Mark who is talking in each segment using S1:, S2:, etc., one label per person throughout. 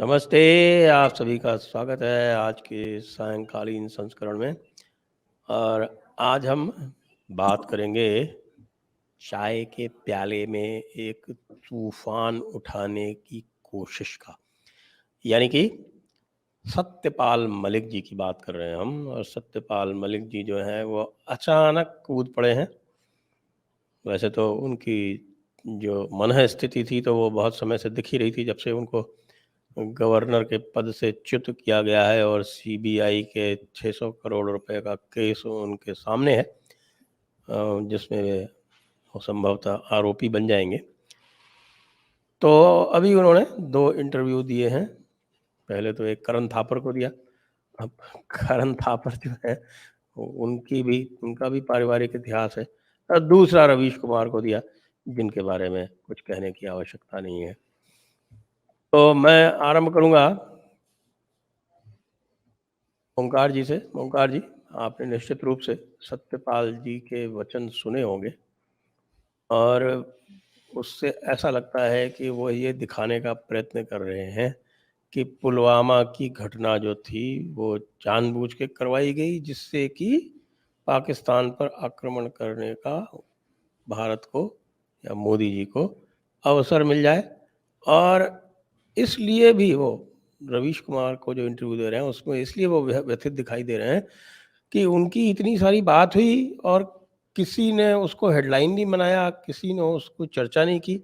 S1: नमस्ते, आप सभी का स्वागत है आज के सायंकालीन संस्करण में। और आज हम बात करेंगे चाय के प्याले में एक तूफान उठाने की कोशिश का, यानी कि सत्यपाल मलिक जी की बात कर रहे हैं हम। और सत्यपाल मलिक जी जो हैं वो अचानक कूद पड़े हैं। वैसे तो उनकी जो मनः स्थिति थी तो वो बहुत समय से दिख ही रही थी, जब से उनको गवर्नर के पद से च्युत किया गया है और सीबीआई के 600 करोड़ रुपए का केस उनके सामने है, जिसमें वो संभवतः आरोपी बन जाएंगे। तो अभी उन्होंने 2 इंटरव्यू दिए हैं। पहले तो एक करण थापर को दिया। अब करण थापर जो है उनका भी पारिवारिक इतिहास है। और दूसरा रवीश कुमार को दिया, जिनके बारे में कुछ कहने की आवश्यकता नहीं है। तो मैं आरंभ करूंगा ओंकार जी से। ओंकार जी, आपने निश्चित रूप से सत्यपाल जी के वचन सुने होंगे और उससे ऐसा लगता है कि वो ये दिखाने का प्रयत्न कर रहे हैं कि पुलवामा की घटना जो थी वो जानबूझ के करवाई गई, जिससे कि पाकिस्तान पर आक्रमण करने का भारत को या मोदी जी को अवसर मिल जाए। और इसलिए भी वो रवीश कुमार को जो इंटरव्यू दे रहे हैं उसमें इसलिए वो व्यथित दिखाई दे रहे हैं कि उनकी इतनी सारी बात हुई और किसी ने उसको हेडलाइन नहीं बनाया, किसी ने उसको चर्चा नहीं की।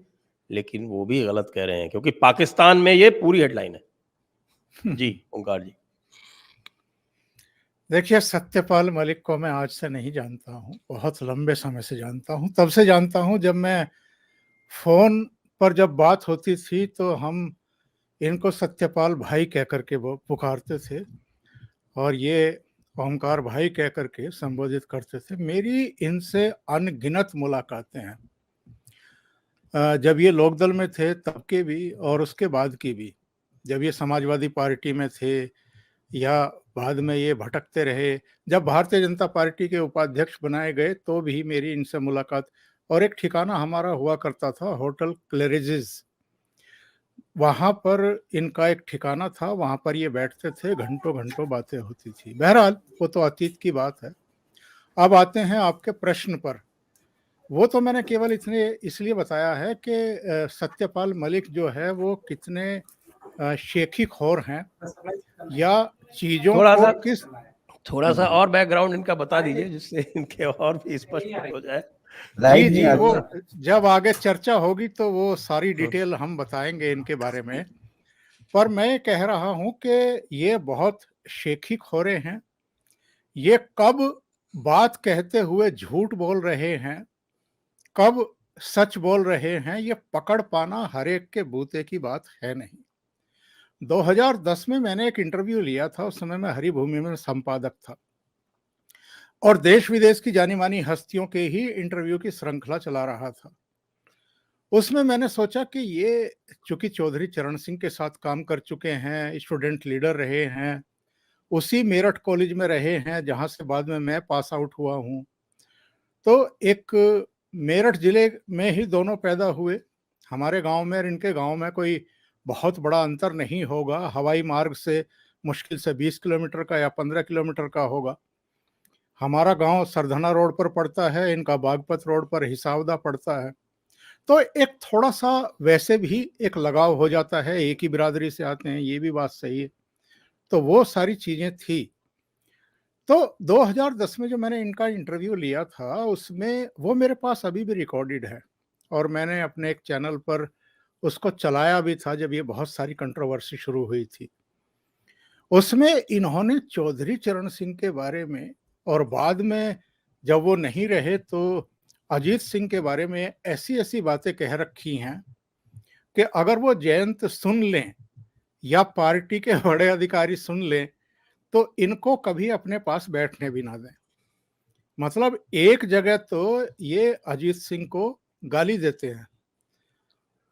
S1: लेकिन वो भी गलत कह रहे हैं, क्योंकि पाकिस्तान में ये पूरी हेडलाइन है। जी ओंकार जी।
S2: देखिए, सत्यपाल मलिक को मैं आज से नहीं जानता हूँ, बहुत लंबे समय से जानता हूँ। तब से जानता हूँ जब मैं फोन पर जब बात होती थी तो हम इनको सत्यपाल भाई कह करके वो पुकारते थे और ये ओमकार भाई कह करके संबोधित करते थे। मेरी इनसे अनगिनत मुलाकातें हैं, जब ये लोकदल में थे तब के भी और उसके बाद की भी। जब ये समाजवादी पार्टी में थे या बाद में ये भटकते रहे, जब भारतीय जनता पार्टी के उपाध्यक्ष बनाए गए तो भी मेरी इनसे मुलाकात। और एक ठिकाना हमारा हुआ करता था, होटल क्लेरिजिस, वहां पर इनका एक ठिकाना था, वहां पर ये बैठते थे, घंटों घंटों बातें होती थी। बहरहाल वो तो अतीत की बात है। अब आते हैं आपके प्रश्न पर। वो तो मैंने केवल इतने इसलिए बताया है कि सत्यपाल मलिक जो है वो कितने शेखी खोर हैं या चीजों को किस
S1: थोड़ा सा और बैकग्राउंड इनका बता दीजिए, जिससे इनके और भी स्पष्ट हो जाए।
S2: जी जी, वो जब आगे चर्चा होगी तो वो सारी डिटेल हम बताएंगे इनके बारे में। पर मैं कह रहा हूं कि ये बहुत शेखी खोरे हैं। ये कब बात कहते हुए झूठ बोल रहे हैं, कब सच बोल रहे हैं, ये पकड़ पाना हर एक के बूते की बात है नहीं। 2010 में मैंने एक इंटरव्यू लिया था, उस समय मैं हरिभूमि में संपादक था और देश विदेश की जानी मानी हस्तियों के ही इंटरव्यू की श्रृंखला चला रहा था। उसमें मैंने सोचा कि ये चूंकि चौधरी चरण सिंह के साथ काम कर चुके हैं, स्टूडेंट लीडर रहे हैं, उसी मेरठ कॉलेज में रहे हैं जहां से बाद में मैं पास आउट हुआ हूं, तो एक मेरठ जिले में ही दोनों पैदा हुए। हमारे गांव में और इनके गांव में कोई बहुत बड़ा अंतर नहीं होगा, हवाई मार्ग से मुश्किल से 20 किलोमीटर का या 15 किलोमीटर का होगा। हमारा गांव सरधना रोड पर पड़ता है, इनका बागपत रोड पर हिसावदा पड़ता है। तो एक थोड़ा सा वैसे भी एक लगाव हो जाता है, एक ही बिरादरी से आते हैं, ये भी बात सही है। तो वो सारी चीजें थी। तो 2010 में जो मैंने इनका इंटरव्यू लिया था उसमें वो मेरे पास अभी भी रिकॉर्डेड है और मैंने अपने एक चैनल पर उसको चलाया भी था जब ये बहुत सारी कंट्रोवर्सी शुरू हुई थी। उसमें इन्होंने चौधरी चरण सिंह के बारे में और बाद में जब वो नहीं रहे तो अजीत सिंह के बारे में ऐसी ऐसी बातें कह रखी हैं कि अगर वो जयंत सुन लें या पार्टी के बड़े अधिकारी सुन लें तो इनको कभी अपने पास बैठने भी ना दें। मतलब एक जगह तो ये अजीत सिंह को गाली देते हैं,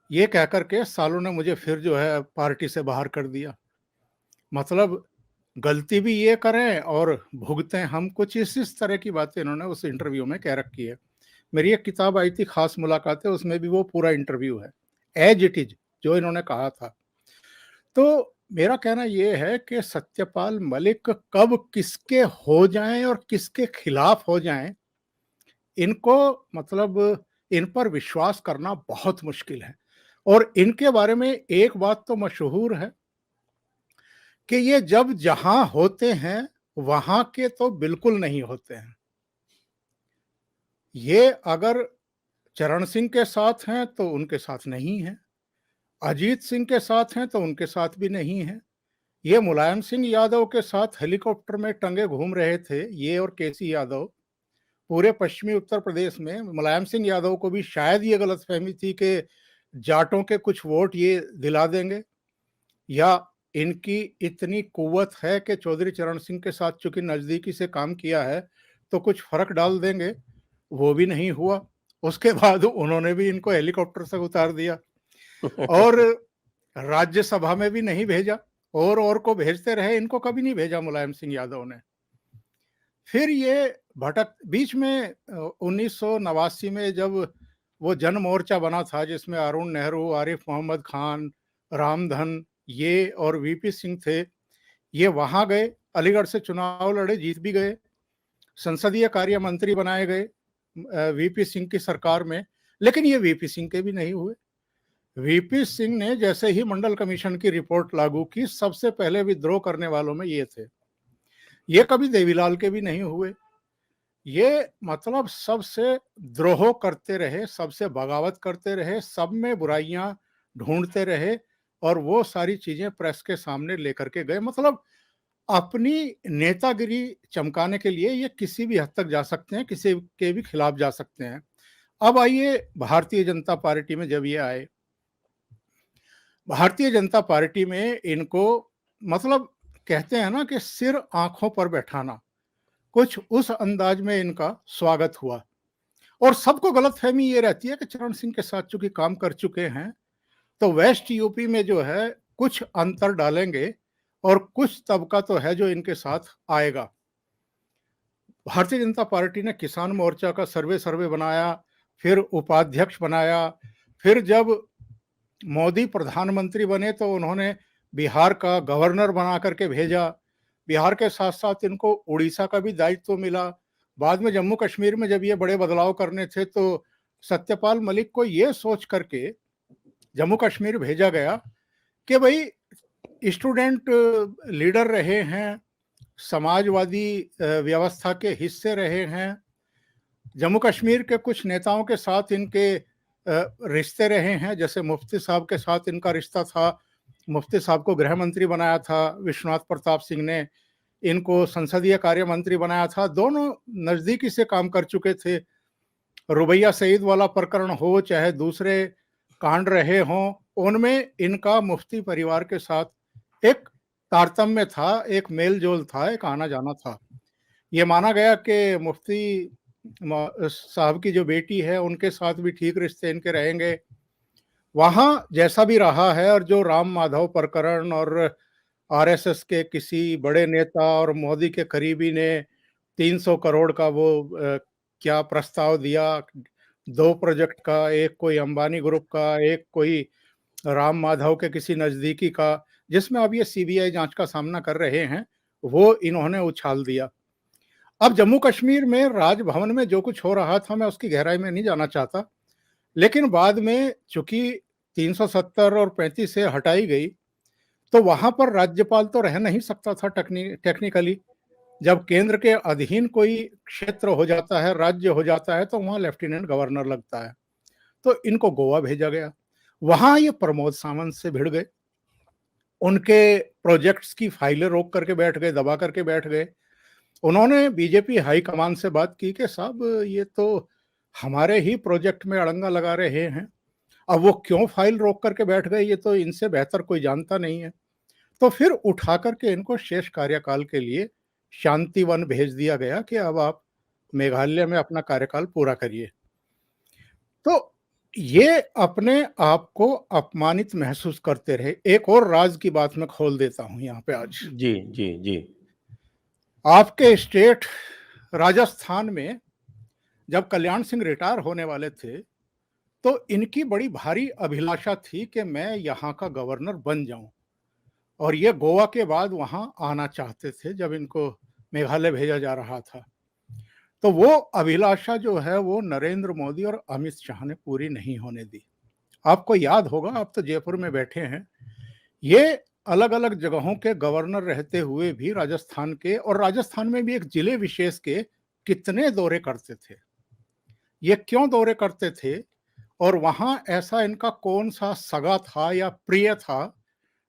S2: ये कहकर के सालों ने मुझे फिर जो है पार्टी से बाहर कर दिया। मतलब गलती भी ये करें और भुगतें हम, कुछ इस तरह की बातें इन्होंने उस इंटरव्यू में कह रखी है। मेरी एक किताब आई थी खास मुलाकातें, उसमें भी वो पूरा इंटरव्यू है एज इट इज जो इन्होंने कहा था। तो मेरा कहना ये है कि सत्यपाल मलिक कब किसके हो जाएं और किसके खिलाफ हो जाएं, इनको मतलब इन पर विश्वास करना बहुत मुश्किल है। और इनके बारे में एक बात तो मशहूर है कि ये जब जहां होते हैं वहां के तो बिल्कुल नहीं होते हैं। ये अगर चरण सिंह के साथ हैं तो उनके साथ नहीं है, अजीत सिंह के साथ हैं तो उनके साथ भी नहीं है। ये मुलायम सिंह यादव के साथ हेलीकॉप्टर में टंगे घूम रहे थे, ये और केसी यादव, पूरे पश्चिमी उत्तर प्रदेश में। मुलायम सिंह यादव को भी शायद ये गलतफहमी थी कि जाटों के कुछ वोट ये दिला देंगे, या इनकी इतनी कुव्वत है कि चौधरी चरण सिंह के साथ चूंकि नजदीकी से काम किया है तो कुछ फर्क डाल देंगे। वो भी नहीं हुआ। उसके बाद उन्होंने भी इनको हेलीकॉप्टर से उतार दिया और राज्यसभा में भी नहीं भेजा, और को भेजते रहे, इनको कभी नहीं भेजा मुलायम सिंह यादव ने। फिर ये भटक बीच में 1989 में जब वो जन मोर्चा बना था जिसमें अरुण नेहरू, आरिफ मोहम्मद खान, रामधन ये और वीपी सिंह थे, ये वहां गए, अलीगढ़ से चुनाव लड़े, जीत भी गए, संसदीय कार्य मंत्री बनाए गए वीपी सिंह की सरकार में। लेकिन ये वीपी सिंह के भी नहीं हुए। वीपी सिंह ने जैसे ही मंडल कमीशन की रिपोर्ट लागू की, सबसे पहले विद्रोह करने वालों में ये थे। ये कभी देवीलाल के भी नहीं हुए। ये मतलब सबसे द्रोह करते रहे, सबसे बगावत करते रहे, सब में बुराइयां ढूंढते रहे, और वो सारी चीजें प्रेस के सामने लेकर के गए। मतलब अपनी नेतागिरी चमकाने के लिए ये किसी भी हद तक जा सकते हैं, किसी के भी खिलाफ जा सकते हैं। अब आइए भारतीय जनता पार्टी में जब ये आए, भारतीय जनता पार्टी में इनको मतलब कहते हैं ना कि सिर आंखों पर बैठाना, कुछ उस अंदाज में इनका स्वागत हुआ। और सबको गलतफहमी ये रहती है कि चरण सिंह के साथ चूंकि काम कर चुके हैं तो वेस्ट यूपी में जो है कुछ अंतर डालेंगे, और कुछ तबका तो है जो इनके साथ आएगा। भारतीय जनता पार्टी ने किसान मोर्चा का सर्वे बनाया, फिर उपाध्यक्ष बनाया, फिर जब मोदी प्रधानमंत्री बने तो उन्होंने बिहार का गवर्नर बना करके भेजा। बिहार के साथ साथ इनको उड़ीसा का भी दायित्व मिला। बाद में जम्मू कश्मीर में जब ये बड़े बदलाव करने थे तो सत्यपाल मलिक को ये सोच करके जम्मू कश्मीर भेजा गया कि भाई स्टूडेंट लीडर रहे हैं, समाजवादी व्यवस्था के हिस्से रहे हैं, जम्मू कश्मीर के कुछ नेताओं के साथ इनके रिश्ते रहे हैं, जैसे मुफ्ती साहब के साथ इनका रिश्ता था। मुफ्ती साहब को गृह मंत्री बनाया था विश्वनाथ प्रताप सिंह ने, इनको संसदीय कार्य मंत्री बनाया था। दोनों नजदीकी से काम कर चुके थे। रुबैया सईद वाला प्रकरण हो चाहे दूसरे कांड रहे हों, उनमें इनका मुफ्ती परिवार के साथ एक तारतम्य था, एक मेल जोल था, एक आना जाना था। ये माना गया कि मुफ्ती साहब की जो बेटी है उनके साथ भी ठीक रिश्ते इनके रहेंगे। वहां जैसा भी रहा है, और जो राम माधव प्रकरण और आरएसएस के किसी बड़े नेता और मोदी के करीबी ने 300 करोड़ का वो क्या प्रस्ताव दिया, 2 प्रोजेक्ट का, एक कोई अंबानी ग्रुप का, एक कोई राम माधव के किसी नजदीकी का, जिसमें अब ये सीबीआई जांच का सामना कर रहे हैं, वो इन्होंने उछाल दिया। अब जम्मू कश्मीर में राजभवन में जो कुछ हो रहा था, मैं उसकी गहराई में नहीं जाना चाहता, लेकिन बाद में चूंकि 370 और 35 से हटाई गई तो वहां पर राज्यपाल तो रह नहीं सकता था टेक्निकली। जब केंद्र के अधीन कोई क्षेत्र हो जाता है, राज्य हो जाता है, तो वहां लेफ्टिनेंट गवर्नर लगता है। तो इनको गोवा भेजा गया। वहां ये प्रमोद सावंत से भिड़ गए, उनके प्रोजेक्ट्स की फाइलें रोक करके बैठ गए, दबा करके बैठ गए। उन्होंने बीजेपी हाईकमान से बात की कि साहब ये तो हमारे ही प्रोजेक्ट में अड़ंगा लगा रहे हैं, अब वो क्यों फाइल रोक करके बैठ गए, ये तो इनसे बेहतर कोई जानता नहीं है। तो फिर उठा करके इनको शेष कार्यकाल के लिए शांतिवन भेज दिया गया कि अब आप मेघालय में अपना कार्यकाल पूरा करिए। तो ये अपने आप को अपमानित महसूस करते रहे। एक और राज की बात मैं खोल देता हूं यहाँ पे आज।
S1: जी जी जी।
S2: आपके स्टेट राजस्थान में जब कल्याण सिंह रिटायर होने वाले थे तो इनकी बड़ी भारी अभिलाषा थी कि मैं यहाँ का गवर्नर बन जाऊं। और ये गोवा के बाद वहां आना चाहते थे जब इनको मेघालय भेजा जा रहा था। तो वो अभिलाषा जो है वो नरेंद्र मोदी और अमित शाह ने पूरी नहीं होने दी। आपको याद होगा, आप तो जयपुर में बैठे हैं, ये अलग अलग जगहों के गवर्नर रहते हुए भी राजस्थान के, और राजस्थान में भी एक जिले विशेष के कितने दौरे करते थे। ये क्यों दौरे करते थे और वहां ऐसा इनका कौन सा सगा था या प्रिय था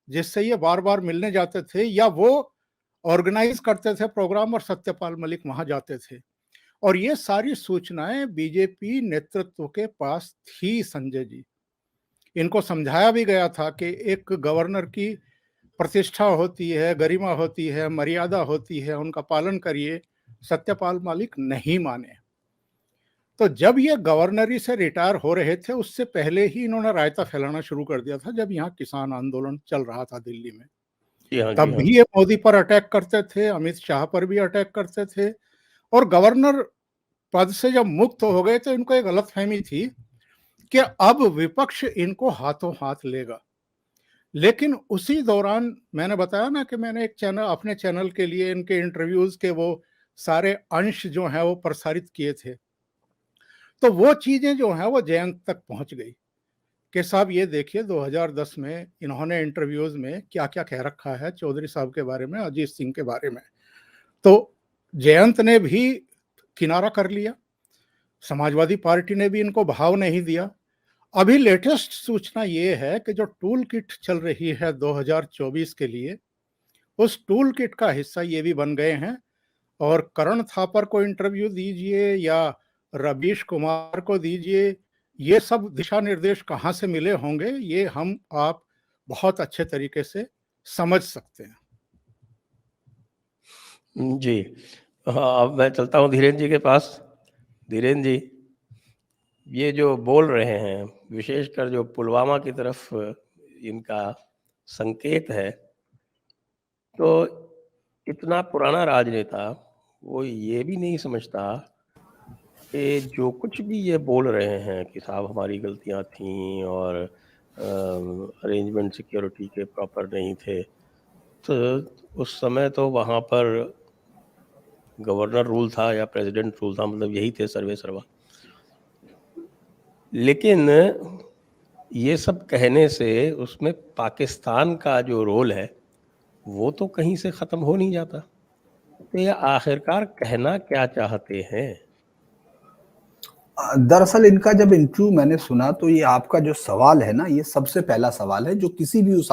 S2: जिससे ये बार बार मिलने जाते थे, या वो ऑर्गेनाइज करते थे प्रोग्राम और सत्यपाल मलिक वहां जाते थे। और ये सारी सूचनाएं बीजेपी नेतृत्व के पास थी संजय जी। इनको समझाया भी गया था कि एक गवर्नर की प्रतिष्ठा होती है, गरिमा होती है, मर्यादा होती है, उनका पालन करिए। सत्यपाल मलिक नहीं माने। तो जब ये गवर्नरी से रिटायर हो रहे थे उससे पहले ही इन्होंने रायता फैलाना शुरू कर दिया था, जब यहाँ किसान आंदोलन चल रहा था दिल्ली में।
S1: जी हाँ, जी
S2: तब
S1: हाँ।
S2: भी ये मोदी पर अटैक करते थे, अमित शाह पर भी अटैक करते थे। और गवर्नर पद से जब मुक्त हो गए तो इनको एक गलतफहमी थी कि अब विपक्ष इनको हाथों हाथ लेगा। लेकिन उसी दौरान मैंने बताया ना कि मैंने एक चैनल, अपने चैनल के लिए इनके इंटरव्यूज के वो सारे अंश जो हैं वो प्रसारित किए थे। तो वो चीजें जो हैं वो जयंत तक पहुंच गई कि साहब ये देखिए 2010 में इन्होंने इंटरव्यूज में क्या क्या कह रखा है चौधरी साहब के बारे में, अजीत सिंह के बारे में। तो जयंत ने भी किनारा कर लिया, समाजवादी पार्टी ने भी इनको भाव नहीं दिया। अभी लेटेस्ट सूचना ये है कि जो टूल किट चल रही है 2024 के लिए, उस टूल किट का हिस्सा ये भी बन गए हैं। और करण थापर को इंटरव्यू दीजिए या रवीश कुमार को दीजिए, ये सब दिशा निर्देश कहाँ से मिले होंगे ये हम आप बहुत अच्छे तरीके से समझ सकते हैं।
S1: जी। हाँ, अब मैं चलता हूँ धीरेन्द्र जी के पास। धीरेन्द्र जी, ये जो बोल रहे हैं, विशेषकर जो पुलवामा की तरफ इनका संकेत है, तो इतना पुराना राजनेता वो ये भी नहीं समझता कि जो कुछ भी ये बोल रहे हैं कि साहब हमारी गलतियां थीं और अरेंजमेंट सिक्योरिटी के प्रॉपर नहीं थे, तो उस समय तो वहाँ पर गवर्नर रूल था या प्रेसिडेंट रूल था, मतलब यही थे सर्वे सर्वा। लेकिन ये सब कहने से उसमें पाकिस्तान का जो रोल है वो तो कहीं से ख़त्म हो नहीं जाता। तो ये आखिरकार कहना क्या चाहते हैं?
S3: दरअसल इनका जब इंटरव्यू मैंने सुना तो ये आपका जो सवाल है ना, ये सबसे पहला सवाल है जो किसी भी उस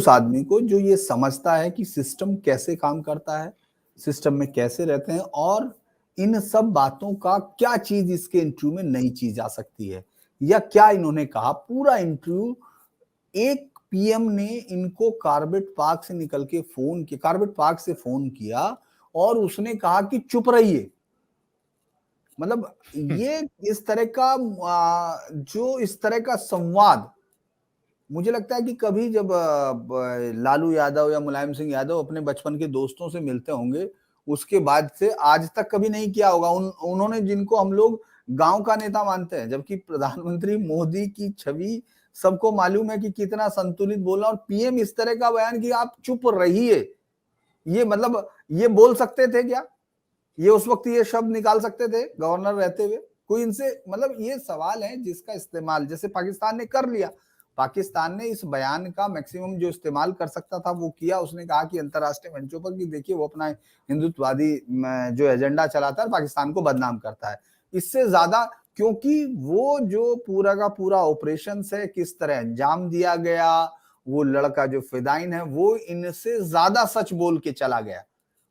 S3: आदमी को जो ये समझता है कि सिस्टम कैसे काम करता है, सिस्टम में कैसे रहते हैं और इन सब बातों का क्या चीज इसके इंटरव्यू में नई चीज आ सकती है या क्या इन्होंने कहा। पूरा इंटरव्यू एक पीएम ने इनको कार्बेट पार्क से फोन किया और उसने कहा कि चुप रहिए। मतलब ये इस तरह का संवाद मुझे लगता है कि कभी जब लालू यादव या मुलायम सिंह यादव अपने बचपन के दोस्तों से मिलते होंगे उसके बाद से आज तक कभी नहीं किया होगा। उन्होंने जिनको हम लोग गांव का नेता मानते हैं, जबकि प्रधानमंत्री मोदी की छवि सबको मालूम है कि कितना संतुलित बोला, और पीएम इस तरह का बयान कि आप चुप रहिए, ये मतलब ये बोल सकते थे क्या? ये उस वक्त ये शब्द निकाल सकते थे गवर्नर रहते हुए? कोई इनसे मतलब ये सवाल है जिसका इस्तेमाल जैसे पाकिस्तान ने कर लिया। पाकिस्तान ने इस बयान का मैक्सिमम जो इस्तेमाल कर सकता था वो किया। उसने कहा कि अंतरराष्ट्रीय मंचों पर कि देखिए वो अपना हिंदुत्ववादी जो एजेंडा चलाता है पाकिस्तान को बदनाम करता है। इससे ज्यादा क्योंकि वो जो पूरा का पूरा ऑपरेशन है किस तरह अंजाम दिया गया, वो लड़का जो फिदाइन है वो इनसे ज्यादा सच बोल के चला गया।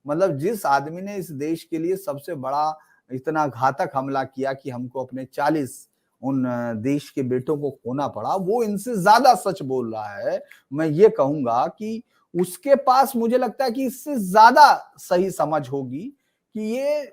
S3: मतलब जिस आदमी ने इस देश के लिए सबसे बड़ा इतना घातक हमला किया कि हमको अपने 40 उन देश के बेटों को खोना पड़ा, वो इनसे ज्यादा सच बोल रहा है। मैं ये कहूंगा कि उसके पास मुझे लगता है कि इससे ज्यादा सही समझ होगी कि ये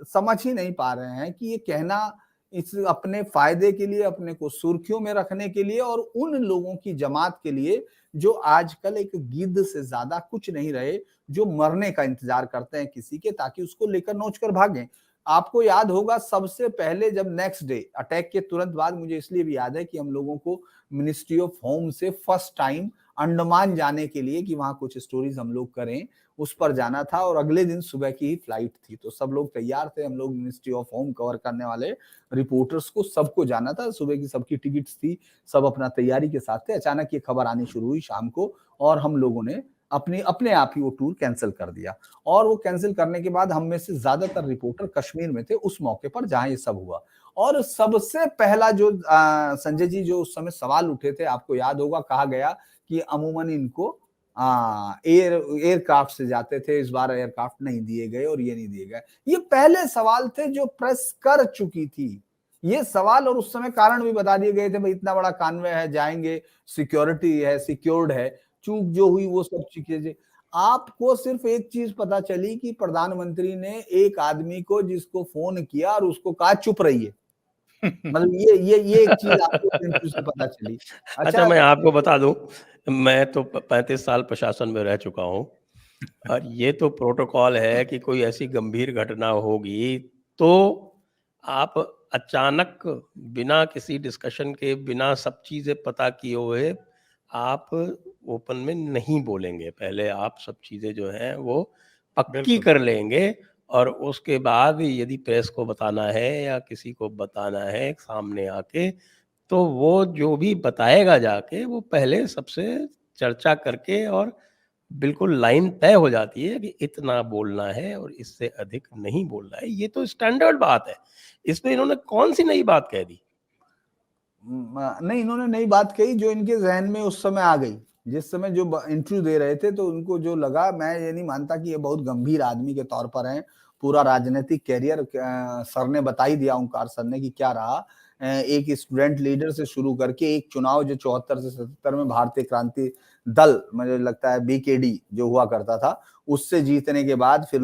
S3: समझ ही नहीं पा रहे हैं कि ये कहना इस अपने फायदे के लिए, अपने को सुर्खियों में रखने के लिए और उन लोगों की जमात के लिए जो आजकल एक गिद्ध से ज्यादा कुछ नहीं रहे, जो मरने का इंतजार करते हैं किसी के ताकि उसको लेकर नोच कर भागें। आपको याद होगा सबसे पहले जब नेक्स्ट डे अटैक के तुरंत बाद, मुझे इसलिए भी याद है कि हम लोगों को मिनिस्ट्री ऑफ होम से फर्स्ट टाइम अंडमान जाने के लिए कि वहां कुछ स्टोरीज हम लोग करें, उस पर जाना था और अगले दिन सुबह की ही फ्लाइट थी, तो सब लोग तैयार थे। हम लोग मिनिस्ट्री ऑफ होम कवर करने वाले रिपोर्टर्स को सबको जाना था, सुबह की सबकी टिकट्स थी, सब अपना तैयारी के साथ थे। अचानक ये खबर आनी शुरू हुई शाम को और हम लोगों ने अपने आप ही वो टूर कैंसिल कर दिया। और वो कैंसिल करने के बाद हम में से ज्यादातर रिपोर्टर कश्मीर में थे उस मौके पर जहां ये सब हुआ। और सबसे पहला जो संजय जी जो उस समय सवाल उठे थे, आपको याद होगा, कहा गया कि अमूमन इनको एयरक्राफ्ट से जाते थे, इस बार एयरक्राफ्ट नहीं दिए गए और ये नहीं दिए गए। ये पहले सवाल थे जो प्रेस कर चुकी थी ये सवाल, और उस समय कारण भी बता दिए गए थे, भाई इतना बड़ा कान्वे है, जाएंगे, सिक्योरिटी है, सिक्योर्ड है। चूक जो हुई वो सब चीजें, आपको सिर्फ एक चीज पता चली कि प्रधानमंत्री ने एक आदमी को जिसको फोन किया और उसको कहा चुप रहिए। मतलब ये एक चीज आपको इंटरव्यू से पता चली।
S1: अच्छा, मैं आपको बता दूं, मैं तो 35 साल प्रशासन में रह चुका हूं और ये तो प्रोटोकॉल है कि कोई ऐसी गंभीर घटना होगी तो आप अचानक बिना किसी डिस्कशन के, बिना सब चीज़ें पता किए हुए आप ओपन में नहीं बोलेंगे। पहले आप सब चीज़ें जो हैं वो पक्की कर लेंगे और उसके बाद यदि प्रेस को बताना है या किसी को बताना है सामने आके, तो वो जो भी बताएगा जाके वो पहले सबसे चर्चा करके, और बिल्कुल लाइन तय हो जाती है कि इतना बोलना है और इससे अधिक नहीं बोलना है। ये तो स्टैंडर्ड बात है। इसमें इन्होंने कौन-सी नई बात कह दी?
S3: नहीं, इन्होंने नई बात कही जो इनके जहन में उस समय आ गई। जिस समय जो इंटरव्यू दे रहे थे तो उनको जो लगा, मैं ये नहीं मानता कि ये बहुत गंभीर आदमी के तौर पर हैं। पूरा राजनीतिक कैरियर सर ने बता ही दिया, ओंकार सर ने, कि क्या रहा। एक स्टूडेंट लीडर से शुरू करके एक चुनाव जो 74 से 77 में भारतीय क्रांति दल, मुझे लगता है बीकेडी जो हुआ करता था, उससे जीतने के बाद फिर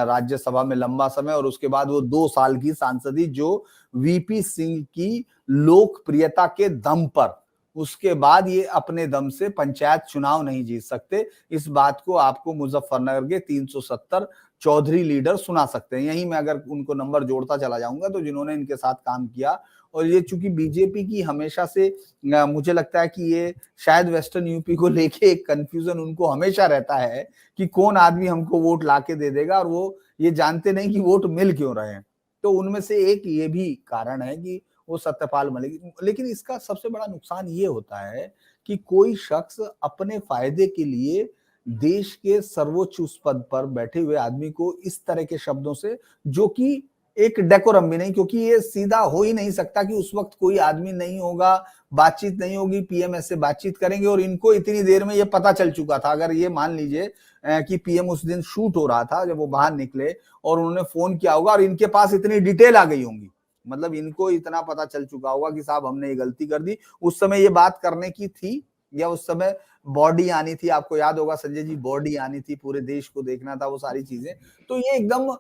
S3: राज्यसभा में लंबा समय, और उसके बाद वो 2 साल की सांसदी जो वीपी सिंह की लोकप्रियता के दम पर, उसके बाद ये अपने दम से पंचायत चुनाव नहीं जीत सकते। इस बात को आपको मुजफ्फरनगर के 370 चौधरी लीडर सुना सकते हैं। यहीं मैं अगर उनको नंबर जोड़ता चला जाऊंगा तो जिन्होंने इनके साथ काम किया। और ये चूंकि बीजेपी की हमेशा से, मुझे लगता है कि ये शायद वेस्टर्न यूपी को लेके एक कंफ्यूजन उनको हमेशा रहता है कि कौन आदमी हमको वोट लाके दे देगा, और वो ये जानते नहीं कि वोट मिल क्यों रहे हैं। तो उनमें से एक ये भी कारण है कि वो सत्यपाल मलिक। लेकिन इसका सबसे बड़ा नुकसान ये होता है कि कोई शख्स अपने फायदे के लिए देश के सर्वोच्च उस पद पर बैठे हुए आदमी को इस तरह के शब्दों से, जो कि एक डेकोरम भी नहीं, क्योंकि ये सीधा हो ही नहीं सकता कि उस वक्त कोई आदमी नहीं होगा, बातचीत नहीं होगी, पीएम ऐसे बातचीत करेंगे। और इनको इतनी देर में ये पता चल चुका था, अगर ये मान लीजिए कि पीएम उस दिन शूट हो रहा था, जब वो बाहर निकले और उन्होंने फोन किया होगा और इनके पास इतनी डिटेल आ गई होंगी, मतलब इनको इतना पता चल चुका होगा कि साहब हमने ये गलती कर दी। उस समय ये बात करने की थी, या उस समय बॉडी आनी थी, आपको याद होगा संजय जी, बॉडी आनी थी, पूरे देश को देखना था, वो सारी चीजें। तो ये एकदम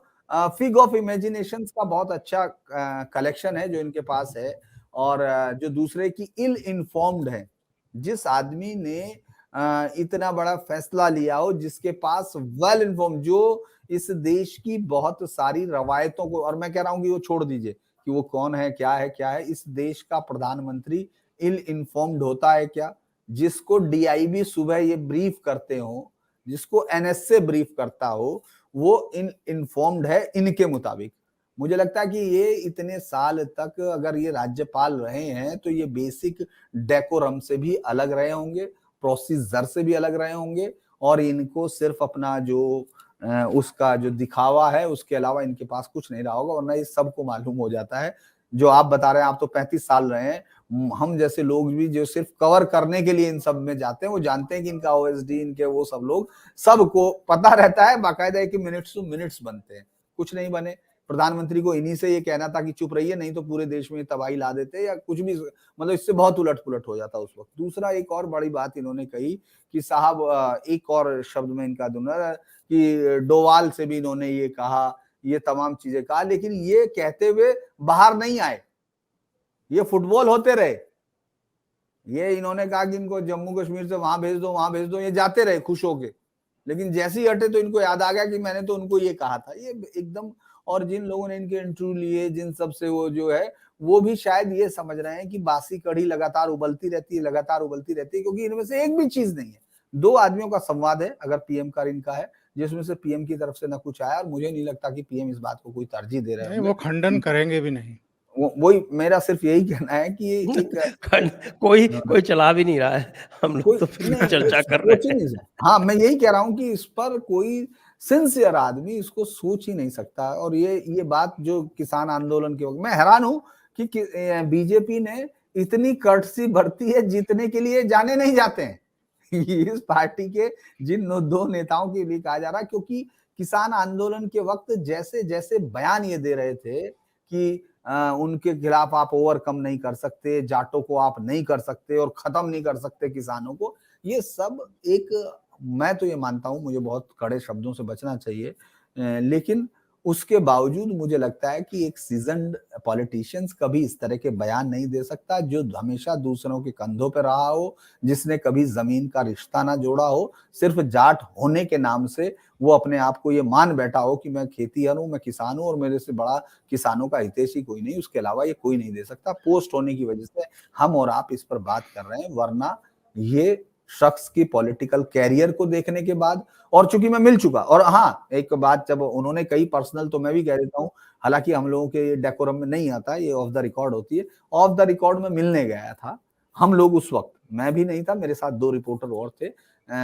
S3: फिग ऑफ इमेजिनेशन का बहुत अच्छा कलेक्शन है जो इनके पास है। और जो दूसरे की इल इन्फॉर्म्ड है, जिस आदमी ने इतना बड़ा फैसला लिया हो, जिसके पास वेल इन्फॉर्म, जो इस देश की बहुत सारी रवायतों को, और मैं कह रहा हूं कि वो छोड़ दीजिए कि वो कौन है, क्या है, इस देश का प्रधानमंत्री इल इन्फॉर्म्ड होता है क्या? जिसको डीआईबी सुबह ये ब्रीफ करते हो, जिसको एनएसए ब्रीफ करता हो, वो इन्फॉर्म्ड है इनके मुताबिक। मुझे लगता है कि ये इतने साल तक अगर ये राज्यपाल रहे हैं तो ये बेसिक डेकोरम से भी अलग रहे होंगे, प्रोसीजर से भी अलग रहे होंगे, और इनको सिर्फ अपना जो उसका जो दिखावा है उसके अलावा इनके पास कुछ नहीं रहा होगा। वरना ये सबको मालूम हो जाता है। जो आप बता रहे हैं, आप तो 35 साल रहे हैं, हम जैसे लोग भी जो सिर्फ कवर करने के लिए इन सब में जाते हैं, वो जानते हैं कि इनका ओएसडी, इनके वो सब लोग, सबको पता रहता है बाकायदा कि मिनट्स टू मिनट्स बनते हैं। कुछ नहीं बने, प्रधानमंत्री को इन्हीं से ये कहना था कि चुप रहिए, नहीं तो पूरे देश में तबाही ला देते, या कुछ भी, मतलब इससे बहुत उलट पुलट हो जाता उस वक्त। दूसरा एक और बड़ी बात इन्होंने कही कि साहब, एक और शब्द में इनका दुनिया कि डोवाल से भी इन्होंने ये कहा, ये तमाम चीजें कहा, लेकिन ये कहते हुए बाहर नहीं आए, ये फुटबॉल होते रहे। ये इन्होंने कहा कि इनको जम्मू कश्मीर से वहां भेज दो, वहां भेज दो, ये जाते रहे खुश होके, लेकिन जैसे ही हटे तो इनको याद आ गया कि मैंने तो उनको ये कहा था। ये एकदम, और जिन लोगों ने इनके इंटरव्यू लिए, जिन सब से वो जो है, वो भी शायद ये समझ रहे हैं कि बासी कढ़ी लगातार उबलती रहती है, लगातार उबलती रहती है, क्योंकि इनमें से एक भी चीज नहीं है। दो आदमियों का संवाद है, अगर पीएम का इनका है, जिसमें से पीएम की तरफ से ना कुछ आया, और मुझे नहीं लगता कि पीएम इस बात को कोई तरजीह दे रहे
S2: नहीं,
S3: होंगे।
S2: वो खंडन करेंगे भी नहीं।
S3: वही मेरा सिर्फ यही कहना है कि एक
S1: कोई चला भी नहीं रहा है, हम लोग तो फिर भी चर्चा कर रहे
S3: सोच ही
S1: हैं।
S3: नहीं सकता। हाँ, मैं यही कह रहा हूँ कि इस पर कोई सिंसियर आदमी इसको सोच ही नहीं सकता। और ये बात जो किसान आंदोलन के वक्त, मैं हैरान हूँ कि बीजेपी ने इतनी कर्टसी बरती है, जीतने के लिए जाने नहीं जाते हैं। इस पार्टी के जिन दो नेताओं के लिए कहा जा रहा है, क्योंकि किसान आंदोलन के वक्त जैसे जैसे बयान ये दे रहे थे कि उनके खिलाफ आप ओवरकम नहीं कर सकते, जाटों को आप नहीं कर सकते और खत्म नहीं कर सकते किसानों को, ये सब एक, मैं तो ये मानता हूं, मुझे बहुत कड़े शब्दों से बचना चाहिए, लेकिन उसके बावजूद मुझे लगता है कि एक सीजन्ड पॉलिटिशियंस कभी इस तरह के बयान नहीं दे सकता, जो हमेशा दूसरों के कंधों पर रहा हो, जिसने कभी जमीन का रिश्ता ना जोड़ा हो, सिर्फ जाट होने के नाम से वो अपने आप को ये मान बैठा हो कि मैं खेतीहर हूं, मैं किसान हूं और मेरे से बड़ा किसानों का हितैषी कोई नहीं, उसके अलावा ये कोई नहीं दे सकता। पोस्ट होने की वजह से हम और आप इस पर बात कर रहे हैं, वरना ये शख्स की पॉलिटिकल कैरियर को देखने के बाद, और चूंकि मैं मिल चुका, और हाँ, एक बात जब उन्होंने कही पर्सनल, तो मैं भी कह देता हूं, हालांकि हम लोगों के डेकोरम में नहीं आता, ये ऑफ द रिकॉर्ड होती है। ऑफ द रिकॉर्ड में मिलने गया था हम लोग उस वक्त, मैं भी नहीं था, मेरे साथ दो रिपोर्टर और थे,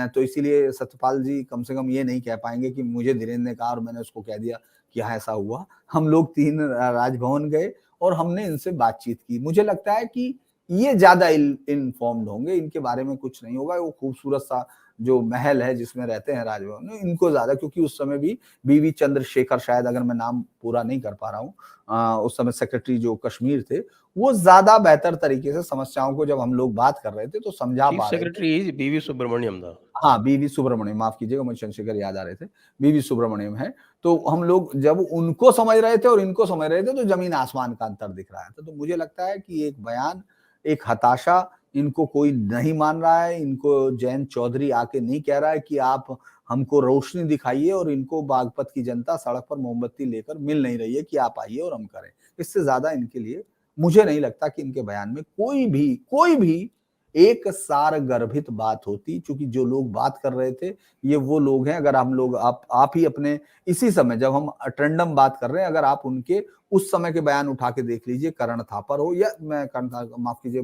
S3: तो इसीलिए सत्यपाल जी कम से कम ये नहीं कह पाएंगे कि मुझे धीरेन्द्र ने कहा और मैंने उसको कह दिया कि हाँ ऐसा हुआ। हम लोग 3 राजभवन गए और हमने इनसे बातचीत की। मुझे लगता है कि ये ज्यादा इन्फॉर्म्ड होंगे, इनके बारे में कुछ नहीं होगा। वो खूबसूरत सा जो महल है जिसमें रहते हैं राजभवन में, इनको ज्यादा, क्योंकि उस समय भी बीवी चंद्रशेखर, शायद अगर मैं नाम पूरा नहीं कर पा रहा हूँ, उस समय सेक्रेटरी जो कश्मीर थे, वो ज्यादा बेहतर तरीके से समस्याओं को जब हम लोग बात कर रहे थे तो समझा
S1: चीफ
S3: पा रहे थे।
S1: सेक्रेटरी बीवी सुब्रमण्यम था।
S3: हाँ, बीवी सुब्रमण्यम, माफ कीजिएगा, मुझे चंद्रशेखर याद आ रहे थे, बीवी सुब्रमण्यम है। तो हम लोग जब उनको समझ रहे थे और इनको समझ रहे थे, तो जमीन आसमान का अंतर दिख रहा था। तो मुझे लगता है कि एक बयान, एक हताशा, इनको कोई नहीं मान रहा है, इनको जयंत चौधरी आके नहीं कह रहा है कि आप हमको रोशनी दिखाइए, और इनको बागपत की जनता सड़क पर मोमबत्ती लेकर मिल नहीं रही है कि आप आइए और हम करें। इससे ज्यादा इनके लिए मुझे नहीं लगता कि इनके बयान में कोई भी एक सार गर्भित बात होती, क्योंकि जो लोग बात कर रहे थे ये वो लोग हैं। अगर हम लोग आप ही अपने इसी समय जब हम अटेंडम बात कर रहे हैं, अगर आप उनके उस समय के बयान उठा के देख लीजिए, करण थापर हो, या मैं करण, माफ कीजिए,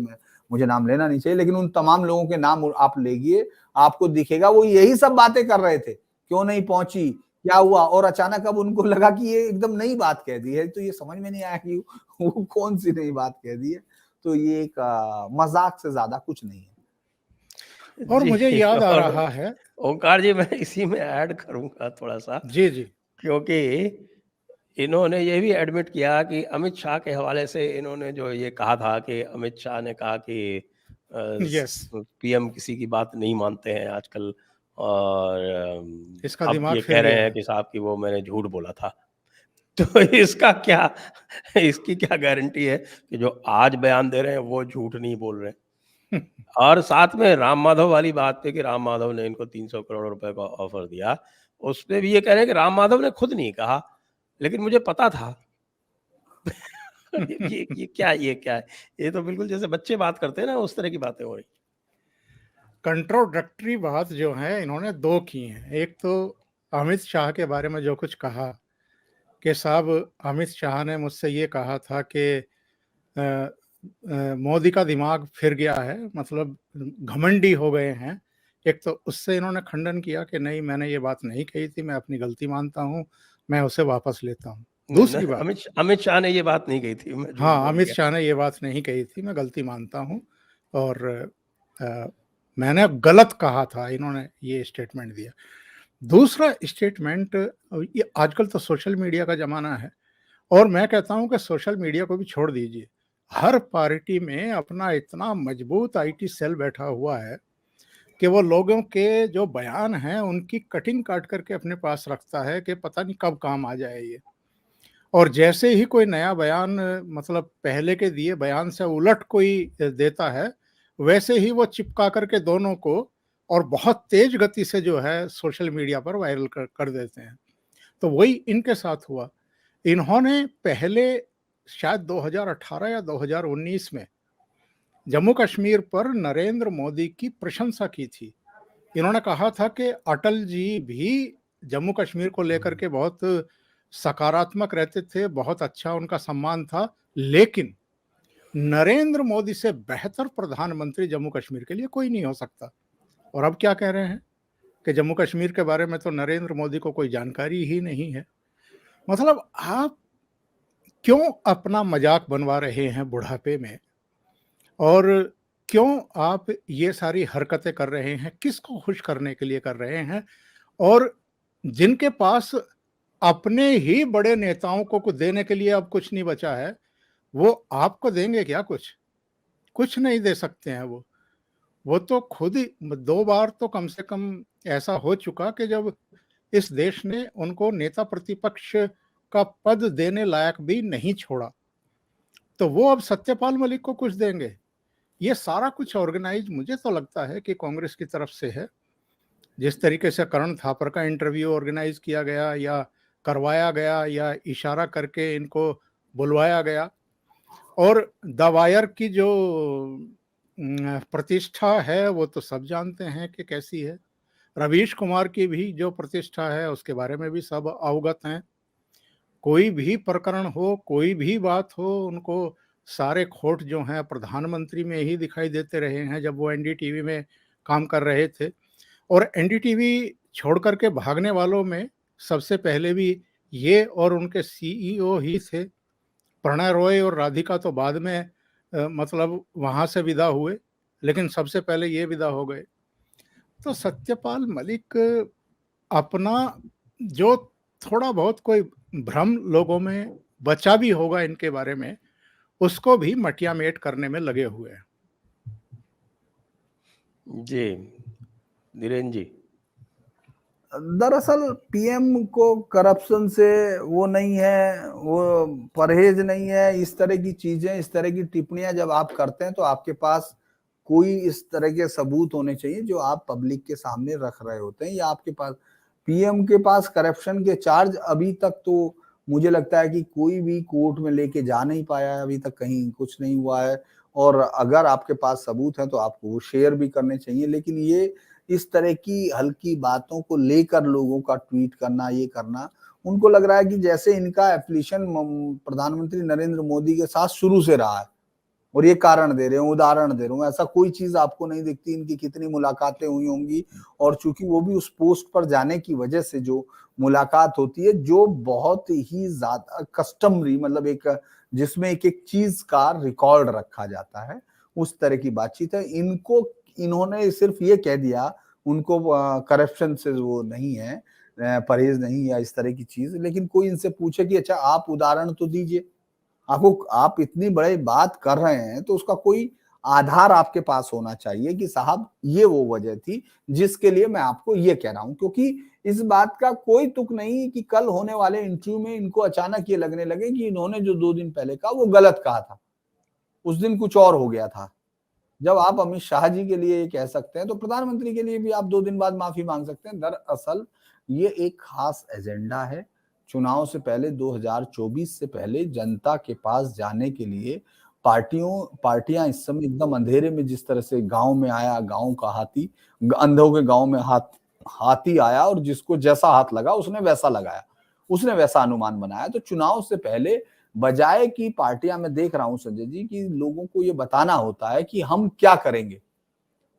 S3: मुझे नाम लेना नहीं चाहिए, लेकिन उन तमाम लोगों के नाम आप लेगिए, आपको दिखेगा वो यही सब बातें कर रहे थे, क्यों नहीं पहुंची, क्या हुआ, और अचानक अब उनको लगा कि ये एकदम नई बात कह दी है। तो ये समझ में नहीं आया कि वो कौन सी नई बात कह दी है। तो ये एक मजाक से ज्यादा कुछ नहीं है।
S2: और मुझे याद आ रहा है,
S1: ओंकार जी, मैं इसी में ऐड करूंगा थोड़ा सा,
S2: जी जी,
S1: क्योंकि इन्होंने ये भी एडमिट किया कि अमित शाह के हवाले से इन्होंने जो ये कहा था कि अमित शाह ने कहा कि
S2: यस,
S1: पीएम किसी की बात नहीं मानते हैं आजकल, और
S2: इसका
S1: अब
S2: दिमाग
S1: ये
S2: फिर
S1: कह रहे
S2: गया
S1: हैं
S2: है।
S1: कि साहब कि वो मैंने झूठ बोला था। तो इसका क्या, इसकी क्या गारंटी है कि जो आज बयान दे रहे हैं वो झूठ नहीं बोल रहे हैं? और साथ में राम माधव वाली बात पे कि राम माधव ने इनको 300 करोड़ रुपए का ऑफर दिया, उस पे भी ये कह रहे हैं कि राम माधव ने खुद नहीं कहा, लेकिन मुझे पता था। ये क्या है? ये तो बिल्कुल जैसे बच्चे बात करते हैं ना, उस तरह की बातें हो रही।
S2: कंट्रोडक्टरी बात जो है इन्होंने 2 की हैं। एक तो अमित शाह के बारे में जो कुछ कहा कि साहब अमित शाह ने मुझसे ये कहा था कि मोदी का दिमाग फिर गया है, मतलब घमंडी हो गए हैं। एक तो उससे इन्होंने खंडन किया कि नहीं, मैंने ये बात नहीं कही थी, मैं अपनी गलती मानता हूँ, मैं उसे वापस लेता हूँ। दूसरी बात,
S1: अमित शाह ने ये बात नहीं कही थी, मैं झूठ
S2: हाँ,
S1: बोल
S2: अमित
S1: गया।
S2: शाह ने ये बात नहीं कही थी, मैं गलती मानता हूँ और मैंने गलत कहा था, इन्होंने ये स्टेटमेंट दिया। दूसरा स्टेटमेंट, ये आजकल तो सोशल मीडिया का ज़माना है और मैं कहता हूँ कि सोशल मीडिया को भी छोड़ दीजिए। हर पार्टी में अपना इतना मजबूत आईटी सेल बैठा हुआ है कि वो लोगों के जो बयान हैं उनकी कटिंग काट करके अपने पास रखता है कि पता नहीं कब काम आ जाए ये। और जैसे ही कोई नया बयान, मतलब पहले के दिए बयान से उलट कोई देता है, वैसे ही वो चिपका करके दोनों को और बहुत तेज गति से जो है सोशल मीडिया पर वायरल कर देते हैं। तो वही इनके साथ हुआ। इन्होंने पहले शायद 2018 या 2019 में जम्मू कश्मीर पर नरेंद्र मोदी की प्रशंसा की थी। इन्होंने कहा था कि अटल जी भी जम्मू कश्मीर को लेकर के बहुत सकारात्मक रहते थे, बहुत अच्छा उनका सम्मान था, लेकिन नरेंद्र मोदी से बेहतर प्रधानमंत्री जम्मू कश्मीर के लिए कोई नहीं हो सकता। और अब क्या कह रहे हैं कि जम्मू कश्मीर के बारे में तो नरेंद्र मोदी को कोई जानकारी ही नहीं है। मतलब आप क्यों अपना मजाक बनवा रहे हैं बुढ़ापे में, और क्यों आप ये सारी हरकतें कर रहे हैं, किसको खुश करने के लिए कर रहे हैं? और जिनके पास अपने ही बड़े नेताओं को कुछ देने के लिए अब कुछ नहीं बचा है, वो आपको देंगे क्या? कुछ नहीं दे सकते हैं वो तो खुद ही 2 बार तो कम से कम ऐसा हो चुका कि जब इस देश ने उनको नेता प्रतिपक्ष का पद देने लायक भी नहीं छोड़ा, तो वो अब सत्यपाल मलिक को कुछ देंगे। ये सारा कुछ ऑर्गेनाइज मुझे तो लगता है कि कांग्रेस की तरफ से है। जिस तरीके से करण थापर का इंटरव्यू ऑर्गेनाइज किया गया या करवाया गया या इशारा करके इनको बुलवाया गया, और द वायर की जो प्रतिष्ठा है वो तो सब जानते हैं कि कैसी है। रवीश कुमार की भी जो प्रतिष्ठा है उसके बारे में भी सब अवगत हैं। कोई भी प्रकरण हो, कोई भी बात हो, उनको सारे खोट जो हैं प्रधानमंत्री में ही दिखाई देते रहे हैं जब वो एनडीटीवी में काम कर रहे थे। और एनडीटीवी छोड़ करके भागने वालों में सबसे पहले भी ये और उनके सीईओ ही थे। प्रणय रॉय और राधिका तो बाद में मतलब वहां से विदा हुए, लेकिन सबसे पहले ये विदा हो गए। तो सत्यपाल मलिक अपना जो थोड़ा बहुत कोई भ्रम लोगों में बचा भी होगा इनके बारे में, उसको भी मटियामेट करने में लगे हुए हैं।
S1: जी धीरेन्द्र जी।
S3: दरअसल पीएम को करप्शन से वो नहीं है, वो परहेज नहीं है। इस तरह की चीजें, इस तरह की टिप्पणियां जब आप करते हैं तो आपके पास कोई इस तरह के सबूत होने चाहिए जो आप पब्लिक के सामने रख रहे होते हैं, या आपके पास पीएम के पास करप्शन के चार्ज अभी तक तो मुझे लगता है कि कोई भी कोर्ट में लेके जा नहीं पाया है, अभी तक कहीं कुछ नहीं हुआ है। और अगर आपके पास सबूत है तो आपको वो शेयर भी करने चाहिए। लेकिन ये इस तरह की हल्की बातों को लेकर लोगों का ट्वीट करना, ये करना, उनको लग रहा है कि जैसे इनका एफिलिएशन प्रधानमंत्री नरेंद्र मोदी के साथ शुरू से रहा है और ये कारण दे रहे हूँ, उदाहरण दे रहा हूँ। ऐसा कोई चीज आपको नहीं दिखती। इनकी कितनी मुलाकातें हुई होंगी, और चूंकि वो भी उस पोस्ट पर जाने की वजह से जो मुलाकात होती है, जो बहुत ही ज्यादा कस्टमरी, मतलब एक जिसमें एक एक चीज का रिकॉर्ड रखा जाता है, उस तरह की बातचीत है। इन्होंने सिर्फ ये कह दिया, उनको करप्शन से वो नहीं है, परहेज नहीं, या इस तरह की चीज। लेकिन कोई इनसे पूछे कि अच्छा आप उदाहरण तो दीजिए, आप इतनी बड़ी बात कर रहे हैं तो उसका कोई आधार आपके पास होना चाहिए कि साहब ये वो वजह थी जिसके लिए मैं आपको ये कह रहा हूं। क्योंकि इस बात का कोई तुक नहीं कि कल होने वाले इंटरव्यू में इनको अचानक ये लगने लगे कि इन्होंने जो 2 दिन पहले कहा वो गलत कहा था, उस दिन कुछ और हो गया था। जब आप अमित शाह जी के लिए कह सकते हैं तो प्रधानमंत्री के लिए भी आप 2 दिन बाद माफी मांग सकते हैं। दरअसल ये एक खास एजेंडा है। चुनाव से पहले 2024 से पहले जनता के पास जाने के लिए पार्टियां इस समय एकदम अंधेरे में, जिस तरह से गांव में आया गांव का हाथी, अंधों के गांव में हाथी आया और जिसको जैसा हाथ लगा उसने वैसा लगाया, उसने वैसा अनुमान बनाया। तो चुनाव से पहले बजाय की पार्टियां, मैं देख रहा हूं संजय जी कि लोगों को ये बताना होता है कि हम क्या करेंगे।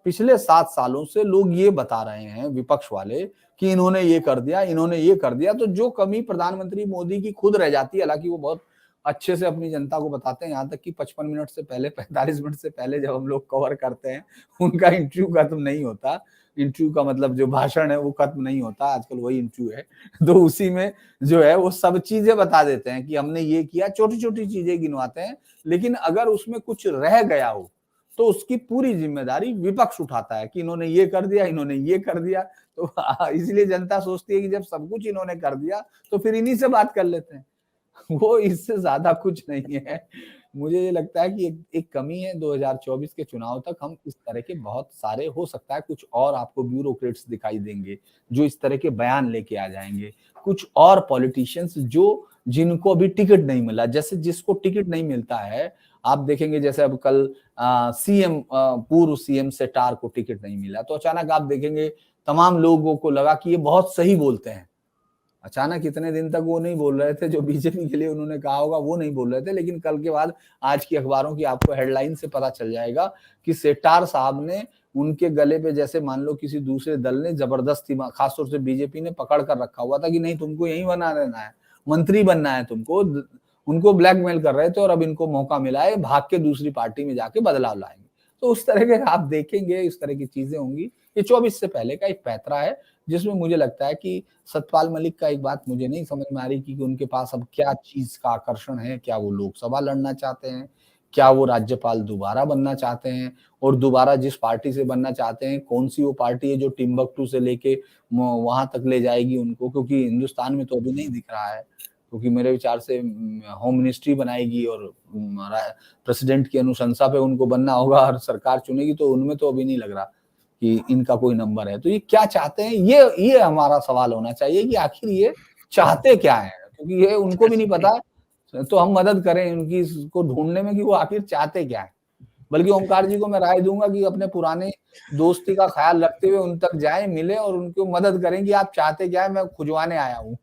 S3: पिछले 7 सालों से लोग ये बता रहे हैं विपक्ष वाले कि इन्होंने ये कर दिया, इन्होंने ये कर दिया। तो जो कमी प्रधानमंत्री मोदी की खुद रह जाती है, हालांकि वो बहुत अच्छे से अपनी जनता को बताते हैं, यहाँ तक कि 55 मिनट से पहले, 45 मिनट से पहले जब हम लोग कवर करते हैं उनका इंटरव्यू खत्म नहीं होता। इंटरव्यू का मतलब जो भाषण है वो खत्म नहीं होता, आजकल वही इंटरव्यू है। तो उसी में जो है वो सब चीजें बता देते हैं कि हमने ये किया, छोटी छोटी चीजें गिनवाते हैं। लेकिन अगर उसमें कुछ रह गया हो तो उसकी पूरी जिम्मेदारी विपक्ष उठाता है कि इन्होंने ये कर दिया, इन्होंने ये कर दिया। तो इसलिए जनता सोचती है कि जब सब कुछ इन्होंने कर दिया तो फिर इन्हीं से बात कर लेते हैं। वो इससे ज्यादा कुछ नहीं है। मुझे ये लगता है कि एक कमी है 2024 के चुनाव तक हम इस तरह के बहुत सारे, हो सकता है कुछ और आपको ब्यूरोक्रेट्स दिखाई देंगे जो इस तरह के बयान लेके आ जाएंगे, कुछ और पॉलिटिशियंस जो जिनको अभी टिकट नहीं मिला, जैसे जिसको टिकट नहीं मिलता है आप देखेंगे, जैसे अब कल सीएम पूर्व सीएम सेठार को टिकट नहीं मिला तो अचानक आप देखेंगे तमाम लोगों को लगा कि ये बहुत सही बोलते हैं। अचानक इतने दिन तक वो नहीं बोल रहे थे, जो बीजेपी के लिए उन्होंने कहा होगा वो नहीं बोल रहे थे, लेकिन कल के बाद आज की अखबारों की आपको हेडलाइन से पता चल जाएगा कि सेठार साहब ने उनके गले पे, जैसे मान लो किसी दूसरे दल ने जबरदस्ती, खासतौर से बीजेपी ने पकड़ कर रखा हुआ था कि नहीं तुमको यही बना रहना है, मंत्री बनना है तुमको, उनको ब्लैकमेल कर रहे थे और अब इनको मौका मिला है, भाग के दूसरी पार्टी में जाके बदलाव लाएंगे। तो उस तरह के आप देखेंगे, इस तरह की चीजें होंगी। ये 24 से पहले का एक पैतरा है जिसमें मुझे लगता है कि सतपाल मलिक का एक बात मुझे नहीं समझ में आ रही कि उनके पास अब क्या चीज का आकर्षण है, क्या वो लोकसभा लड़ना चाहते हैं, क्या वो राज्यपाल दोबारा बनना चाहते हैं, और दोबारा जिस पार्टी से बनना चाहते हैं कौन सी वो पार्टी है जो टिम्बकटू से लेके वहां तक ले जाएगी उनको, क्योंकि हिंदुस्तान में तो अभी नहीं दिख रहा है, क्योंकि मेरे विचार से होम मिनिस्ट्री बनाएगी और प्रेसिडेंट की अनुशंसा पे उनको बनना होगा और सरकार चुनेगी, तो उनमें तो अभी नहीं लग रहा कि इनका कोई नंबर है। तो ये क्या चाहते हैं, ये हमारा सवाल होना चाहिए कि आखिर ये चाहते क्या है, क्योंकि ये उनको भी नहीं पता, तो हम मदद करें उनकी इसको ढूंढने में कि वो आखिर चाहते क्या है। बल्कि ओमकार जी को मैं राय दूंगा कि अपने पुराने दोस्ती का ख्याल रखते हुए उन तक जाएं, मिले और उनको मदद करें कि आप चाहते क्या है, मैं खुजवाने आया हूँ।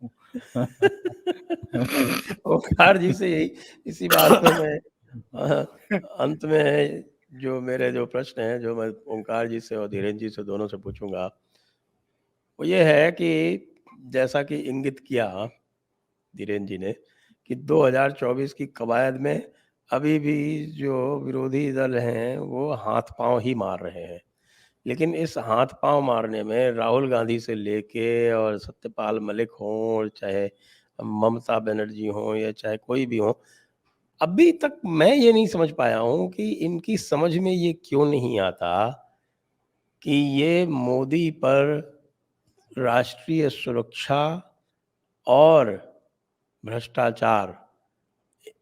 S1: ओंकार जी से यही, इसी बात पे मैं अंत में जो मेरे जो प्रश्न हैं जो मैं ओंकार जी से और धीरेन्द्र जी से दोनों से पूछूंगा, वो ये है कि जैसा कि इंगित किया धीरेन्द्र जी ने कि 2024 की कवायद में अभी भी जो विरोधी दल हैं वो हाथ पांव ही मार रहे हैं, लेकिन इस हाथ पांव मारने में राहुल गांधी से लेके और सत्यपाल मलिक हों, चाहे ममता बनर्जी हों या चाहे कोई भी हो, अभी तक मैं ये नहीं समझ पाया हूं कि इनकी समझ में ये क्यों नहीं आता कि ये मोदी पर राष्ट्रीय सुरक्षा और भ्रष्टाचार,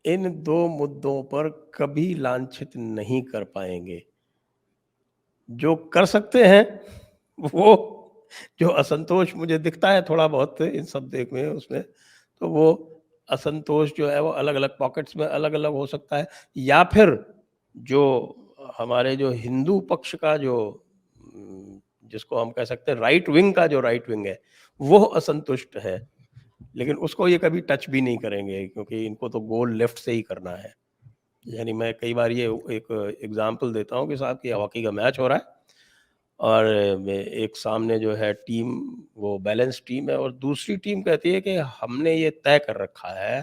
S1: इन दो मुद्दों पर कभी लांछित नहीं कर पाएंगे। जो कर सकते हैं वो, जो असंतोष मुझे दिखता है थोड़ा बहुत इन सब देख में उसमें, तो वो असंतोष जो है वो अलग अलग पॉकेट्स में अलग अलग हो सकता है, या फिर जो हमारे जो हिंदू पक्ष का जो जिसको हम कह सकते हैं राइट विंग का जो राइट विंग है वो असंतुष्ट है, लेकिन उसको ये कभी टच भी नहीं करेंगे क्योंकि इनको तो गोल लेफ्ट से ही करना है। यानी मैं कई बार ये एक एग्जांपल देता हूँ कि साहब कि हॉकी का मैच हो रहा है और एक सामने जो है टीम वो बैलेंस टीम है और दूसरी टीम कहती है कि हमने ये तय कर रखा है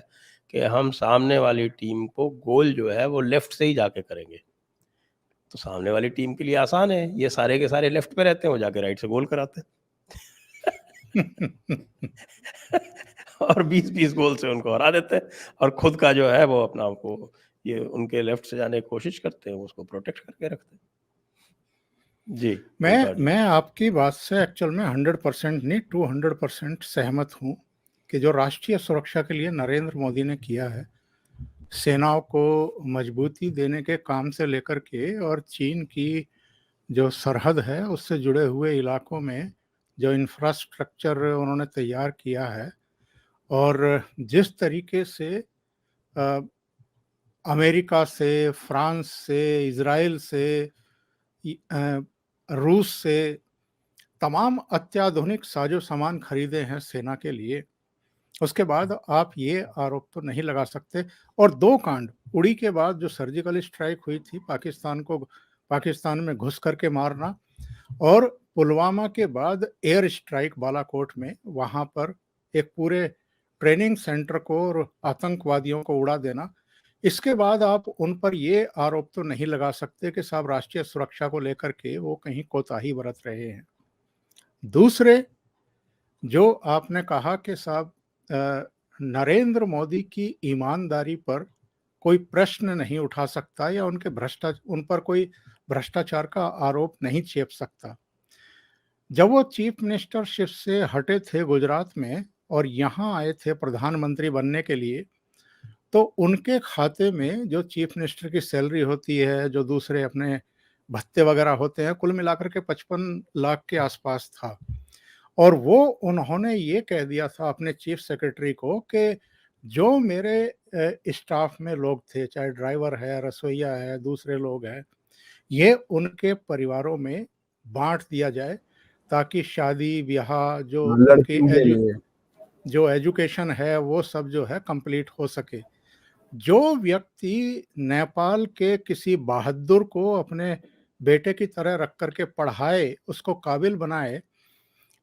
S1: कि हम सामने वाली टीम को गोल जो है वो लेफ्ट से ही जाके करेंगे। तो सामने वाली टीम के लिए आसान है, ये सारे के सारे लेफ्ट पे रहते हैं, वो जाके राइट से गोल कराते हैं और 20-20 गोल से उनको हरा देते हैं और खुद का जो है वो अपना को ये उनके लेफ्ट से जाने की कोशिश करते हैं, उसको प्रोटेक्ट करके रखते हैं। जी,
S2: मैं आपकी बात से एक्चुअल में 100% नहीं 200% सहमत हूँ कि जो राष्ट्रीय सुरक्षा के लिए नरेंद्र मोदी ने किया है, सेनाओं को मजबूती देने के काम से लेकर के और चीन की जो सरहद है उससे जुड़े हुए इलाकों में जो इंफ्रास्ट्रक्चर उन्होंने तैयार किया है, और जिस तरीके से अमेरिका से, फ्रांस से, इजराइल से, रूस से तमाम अत्याधुनिक साजो सामान खरीदे हैं सेना के लिए, उसके बाद आप ये आरोप तो नहीं लगा सकते। और 2 कांड, उड़ी के बाद जो सर्जिकल स्ट्राइक हुई थी पाकिस्तान में घुस करके मारना, और पुलवामा के बाद एयर स्ट्राइक बालाकोट में, वहां पर एक पूरे ट्रेनिंग सेंटर को और आतंकवादियों को उड़ा देना, इसके बाद आप उन पर ये आरोप तो नहीं लगा सकते कि साहब राष्ट्रीय सुरक्षा को लेकर के वो कहीं कोताही बरत रहे हैं। दूसरे, जो आपने कहा कि साहब नरेंद्र मोदी की ईमानदारी पर कोई प्रश्न नहीं उठा सकता या उन पर कोई भ्रष्टाचार का आरोप नहीं चेप सकता। जब वो चीफ मिनिस्टरशिप से हटे थे गुजरात में और यहाँ आए थे प्रधानमंत्री बनने के लिए, तो उनके खाते में जो चीफ मिनिस्टर की सैलरी होती है, जो दूसरे अपने भत्ते वगैरह होते हैं, कुल मिलाकर के 55 लाख के आसपास था। और वो उन्होंने ये कह दिया था अपने चीफ सेक्रेटरी को कि जो मेरे स्टाफ में लोग थे, चाहे ड्राइवर है, रसोइया है, दूसरे लोग हैं, ये उनके परिवारों में बांट दिया जाए ताकि शादी ब्याह
S3: लड़कियों के लिए
S2: जो एजुकेशन है वो सब जो है कंप्लीट हो सके। जो व्यक्ति नेपाल के किसी बहादुर को अपने बेटे की तरह रख करके पढ़ाए, उसको काबिल बनाए,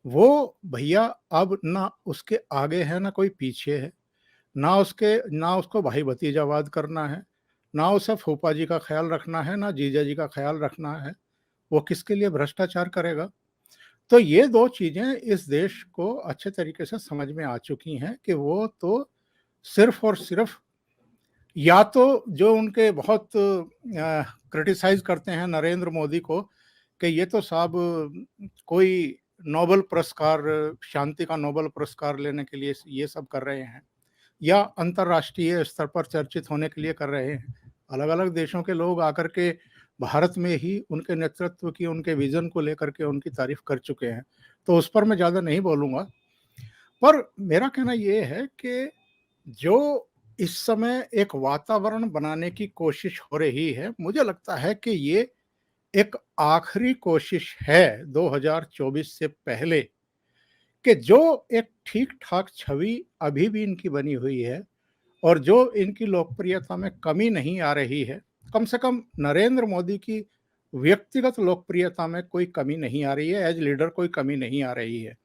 S2: वो भैया अब ना उसके आगे है ना कोई पीछे है, ना उसको भाई भतीजावाद करना है, ना उसे फूफा जी का ख्याल रखना है, ना जीजा जी का ख्याल रखना है। वो किसके लिए भ्रष्टाचार करेगा? तो ये 2 चीज़ें इस देश को अच्छे तरीके से समझ में आ चुकी हैं कि वो तो सिर्फ़ और सिर्फ़ या तो जो उनके बहुत क्रिटिसाइज़ करते हैं नरेंद्र मोदी को कि ये तो साहब कोई नोबेल पुरस्कार, शांति का नोबेल पुरस्कार लेने के लिए ये सब कर रहे हैं या अंतर्राष्ट्रीय स्तर पर चर्चित होने के लिए कर रहे हैं। अलग-अलग देशों के लोग आकर के भारत में ही उनके नेतृत्व की, उनके विज़न को लेकर के उनकी तारीफ़ कर चुके हैं। तो उस पर मैं ज़्यादा नहीं बोलूँगा। पर मेरा कहना ये है कि जो इस समय एक वातावरण बनाने की कोशिश हो रही है, मुझे लगता है कि ये एक आखिरी कोशिश है 2024 से पहले कि जो एक ठीक-ठाक छवि अभी भी इनकी बनी हुई है और जो इनकी लोकप्रियता में कमी नहीं आ रही है, कम से कम नरेंद्र मोदी की व्यक्तिगत लोकप्रियता में कोई कमी नहीं आ रही है, एज़ लीडर कोई कमी नहीं आ रही है।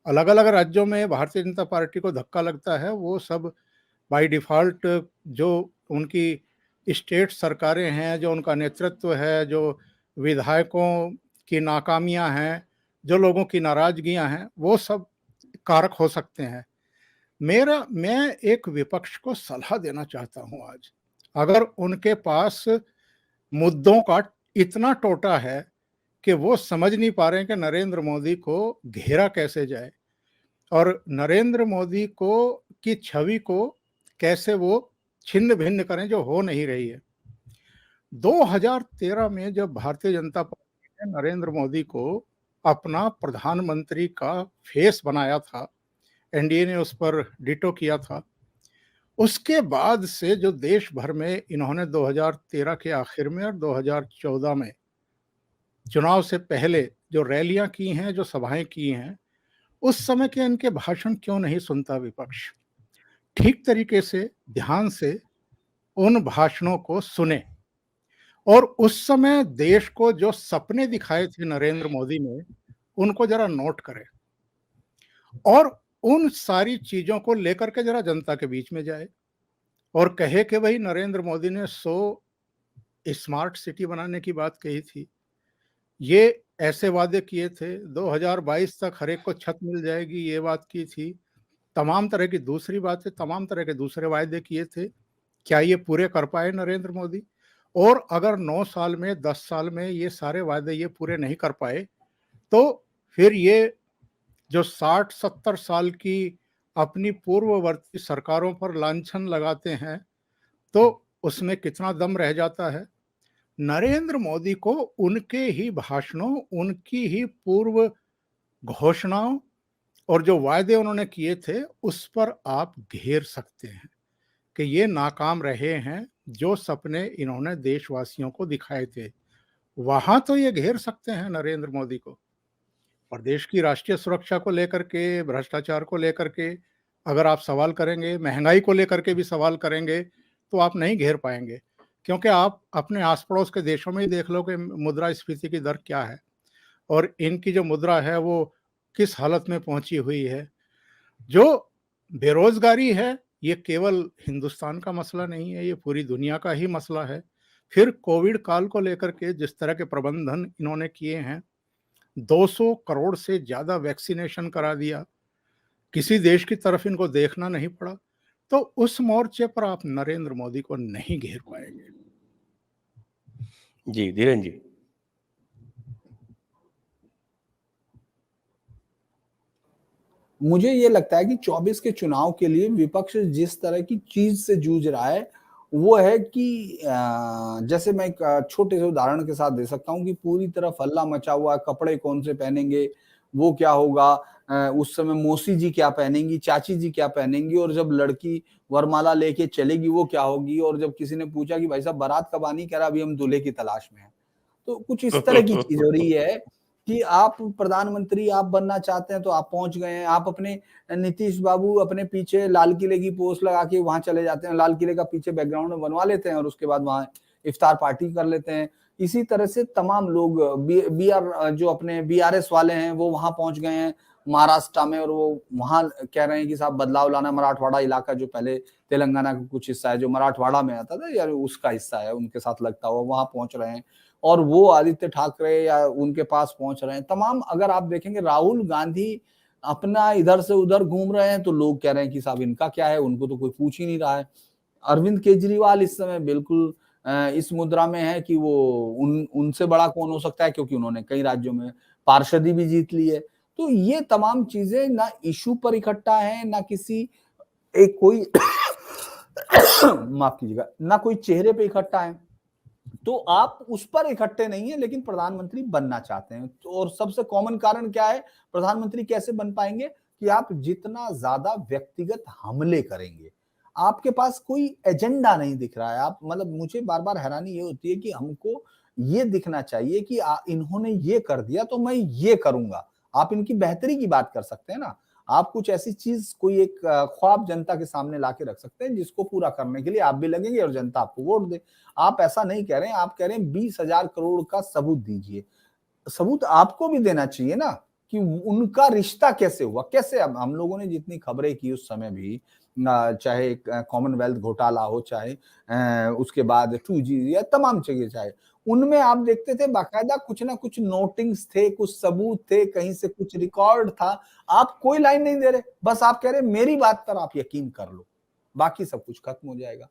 S2: अलग-अलग राज्यों में भारतीय जनता पार्टी को धक्का लगता है, वो सब बाय डिफ़ॉल्ट जो उनकी स्टेट सरकारें हैं, जो उनका नेतृत्व है, जो विधायकों की नाकामियाँ हैं, जो लोगों की नाराज़गियाँ हैं, वो सब कारक हो सकते हैं। मैं एक विपक्ष को सलाह देना चाहता हूँ आज। अगर उनके पास मुद्दों का इतना टोटा है कि वो समझ नहीं पा रहे हैं कि नरेंद्र मोदी को घेरा कैसे जाए और नरेंद्र मोदी को की छवि को कैसे वो छिन्न-भिन्न करें, जो हो नहीं रही है। 2013 में जब भारतीय जनता पार्टी ने नरेंद्र मोदी को अपना प्रधानमंत्री का फेस बनाया था, एनडीए ने उस पर डिटो किया था। उसके बाद से जो देश भर में इन्होंने 2013 के आखिर में और 2014 में चुनाव से पहले जो रैलियां की हैं, जो सभाएं की हैं, उस समय के इनके भाषण क्यों नहीं सुनता विपक्ष? ठीक तरीके से, ध्यान से उन भाषणों को सुने और उस समय देश को जो सपने दिखाए थे नरेंद्र मोदी ने, उनको जरा नोट करें और उन सारी चीजों को लेकर के जरा जनता के बीच में जाए और कहे कि भाई नरेंद्र मोदी ने 100 स्मार्ट सिटी बनाने की बात कही थी, ये ऐसे वादे किए थे, 2022 तक हर एक को छत मिल जाएगी, ये बात की थी, तमाम तरह की दूसरी बातें, तमाम तरह के दूसरे वायदे किए थे। क्या ये पूरे कर पाए नरेंद्र मोदी? और अगर 9 साल में, 10 साल में ये सारे वायदे ये पूरे नहीं कर पाए, तो फिर ये जो 60-70 साल की अपनी पूर्ववर्ती सरकारों पर लांछन लगाते हैं, तो उसमें कितना दम रह जाता है? नरेंद्र मोदी को उनके ही भाषणों, उनकी ही पूर्व घोषणाओं और जो वायदे उन्होंने किए थे, उस पर आप घेर सकते हैं कि ये नाकाम रहे हैं, जो सपने इन्होंने देशवासियों को दिखाए थे। वहां तो ये घेर सकते हैं नरेंद्र मोदी को। और देश की राष्ट्रीय सुरक्षा को लेकर के, भ्रष्टाचार को लेकर के अगर आप सवाल करेंगे, महंगाई को लेकर के भी सवाल करेंगे, तो आप नहीं घेर पाएंगे। क्योंकि आप अपने आस-पड़ोस के देशों में ही देख लो कि मुद्रास्फीति की दर क्या है और इनकी जो मुद्रा है, वो किस हालत में पहुंची हुई है। जो बेरोज़गारी है, ये केवल हिंदुस्तान का मसला नहीं है, ये पूरी दुनिया का ही मसला है। फिर कोविड काल को लेकर के जिस तरह के प्रबंधन इन्होंने किए हैं, 200 करोड़ से ज़्यादा वैक्सीनेशन करा दिया, किसी देश की तरफ इनको देखना नहीं पड़ा, तो उस मोर्चे पर आप नरेंद्र मोदी को नहीं घेर पाएँगे।
S1: जी, धीरेन जी।
S3: मुझे ये लगता है कि 24 के चुनाव के लिए विपक्ष जिस तरह की चीज से जूझ रहा है वो है कि जैसे मैं एक छोटे से उदाहरण के साथ दे सकता हूँ कि पूरी तरफ हल्ला मचा हुआ है, कपड़े कौन से पहनेंगे, वो क्या होगा, उस समय मौसी जी क्या पहनेंगी, चाची जी क्या पहनेंगी, और जब लड़की वरमाला लेके चलेगी वो क्या होगी, और जब किसी ने पूछा कि भाई साहब बारात कब आनी, कह रहा अभी हम दूल्हे की तलाश में हैं। तो कुछ इस तरह की चीज हो रही है कि आप प्रधानमंत्री आप बनना चाहते हैं तो आप पहुंच गए हैं, आप अपने नीतीश बाबू अपने पीछे लाल किले की पोस्ट लगा के वहां चले जाते हैं, लाल किले का पीछे बैकग्राउंड में बनवा लेते हैं और उसके बाद वहां इफ्तार पार्टी कर लेते हैं। इसी तरह से तमाम लोग जो अपने बीआरएस वाले हैं वो वहां पहुंच गए हैं महाराष्ट्र में, और वो वहां कह रहे हैं कि साहब बदलाव लाना, मराठवाड़ा इलाका जो पहले तेलंगाना का कुछ हिस्सा है जो मराठवाड़ा में आता था यार उसका हिस्सा है, उनके साथ लगता हुआ वहां पहुंच रहे हैं और वो आदित्य ठाकरे या उनके पास पहुंच रहे हैं। तमाम अगर आप देखेंगे राहुल गांधी अपना इधर से उधर घूम रहे हैं तो लोग कह रहे हैं कि साहब इनका क्या है, उनको तो कोई पूछ ही नहीं रहा है। अरविंद केजरीवाल इस समय बिल्कुल इस मुद्रा में है कि वो उनसे बड़ा कौन हो सकता है, क्योंकि उन्होंने कई राज्यों में पार्षदी भी जीत ली है। तो ये तमाम चीजें ना इशू पर इकट्ठा है, ना किसी एक कोई माफ कीजिएगा, ना कोई चेहरे पे इकट्ठा है। तो आप उस पर इकट्ठे नहीं है लेकिन प्रधानमंत्री बनना चाहते हैं। तो और सबसे कॉमन कारण क्या है, प्रधानमंत्री कैसे बन पाएंगे, कि आप जितना ज्यादा व्यक्तिगत हमले करेंगे। आपके पास कोई एजेंडा नहीं दिख रहा है। आप मतलब मुझे बार बार हैरानी ये होती है कि हमको ये दिखना चाहिए कि इन्होंने ये कर दिया तो मैं ये करूंगा। आप इनकी बेहतरी की बात कर सकते हैं ना, आप कुछ ऐसी चीज कोई एक ख्वाब जनता के सामने लाके रख सकते हैं जिसको पूरा करने के लिए आप भी लगेंगे और जनता आपको वोट दे। आप ऐसा नहीं कह रहे हैं, आप कह रहे हैं 20,000 करोड़ का सबूत दीजिए। सबूत आपको भी देना चाहिए ना कि उनका रिश्ता कैसे हुआ, कैसे। अब हम लोगों ने जितनी खबरें की उस समय भी, चाहे कॉमनवेल्थ घोटाला हो, चाहे उसके बाद 2G या तमाम चीजें, चाहे उनमें आप देखते थे बाकायदा कुछ ना कुछ नोटिंग्स थे, कुछ सबूत थे, कहीं से कुछ रिकॉर्ड था। आप कोई लाइन नहीं दे रहे, बस आप कह रहे मेरी बात पर आप यकीन कर लो, बाकी सब कुछ खत्म हो जाएगा।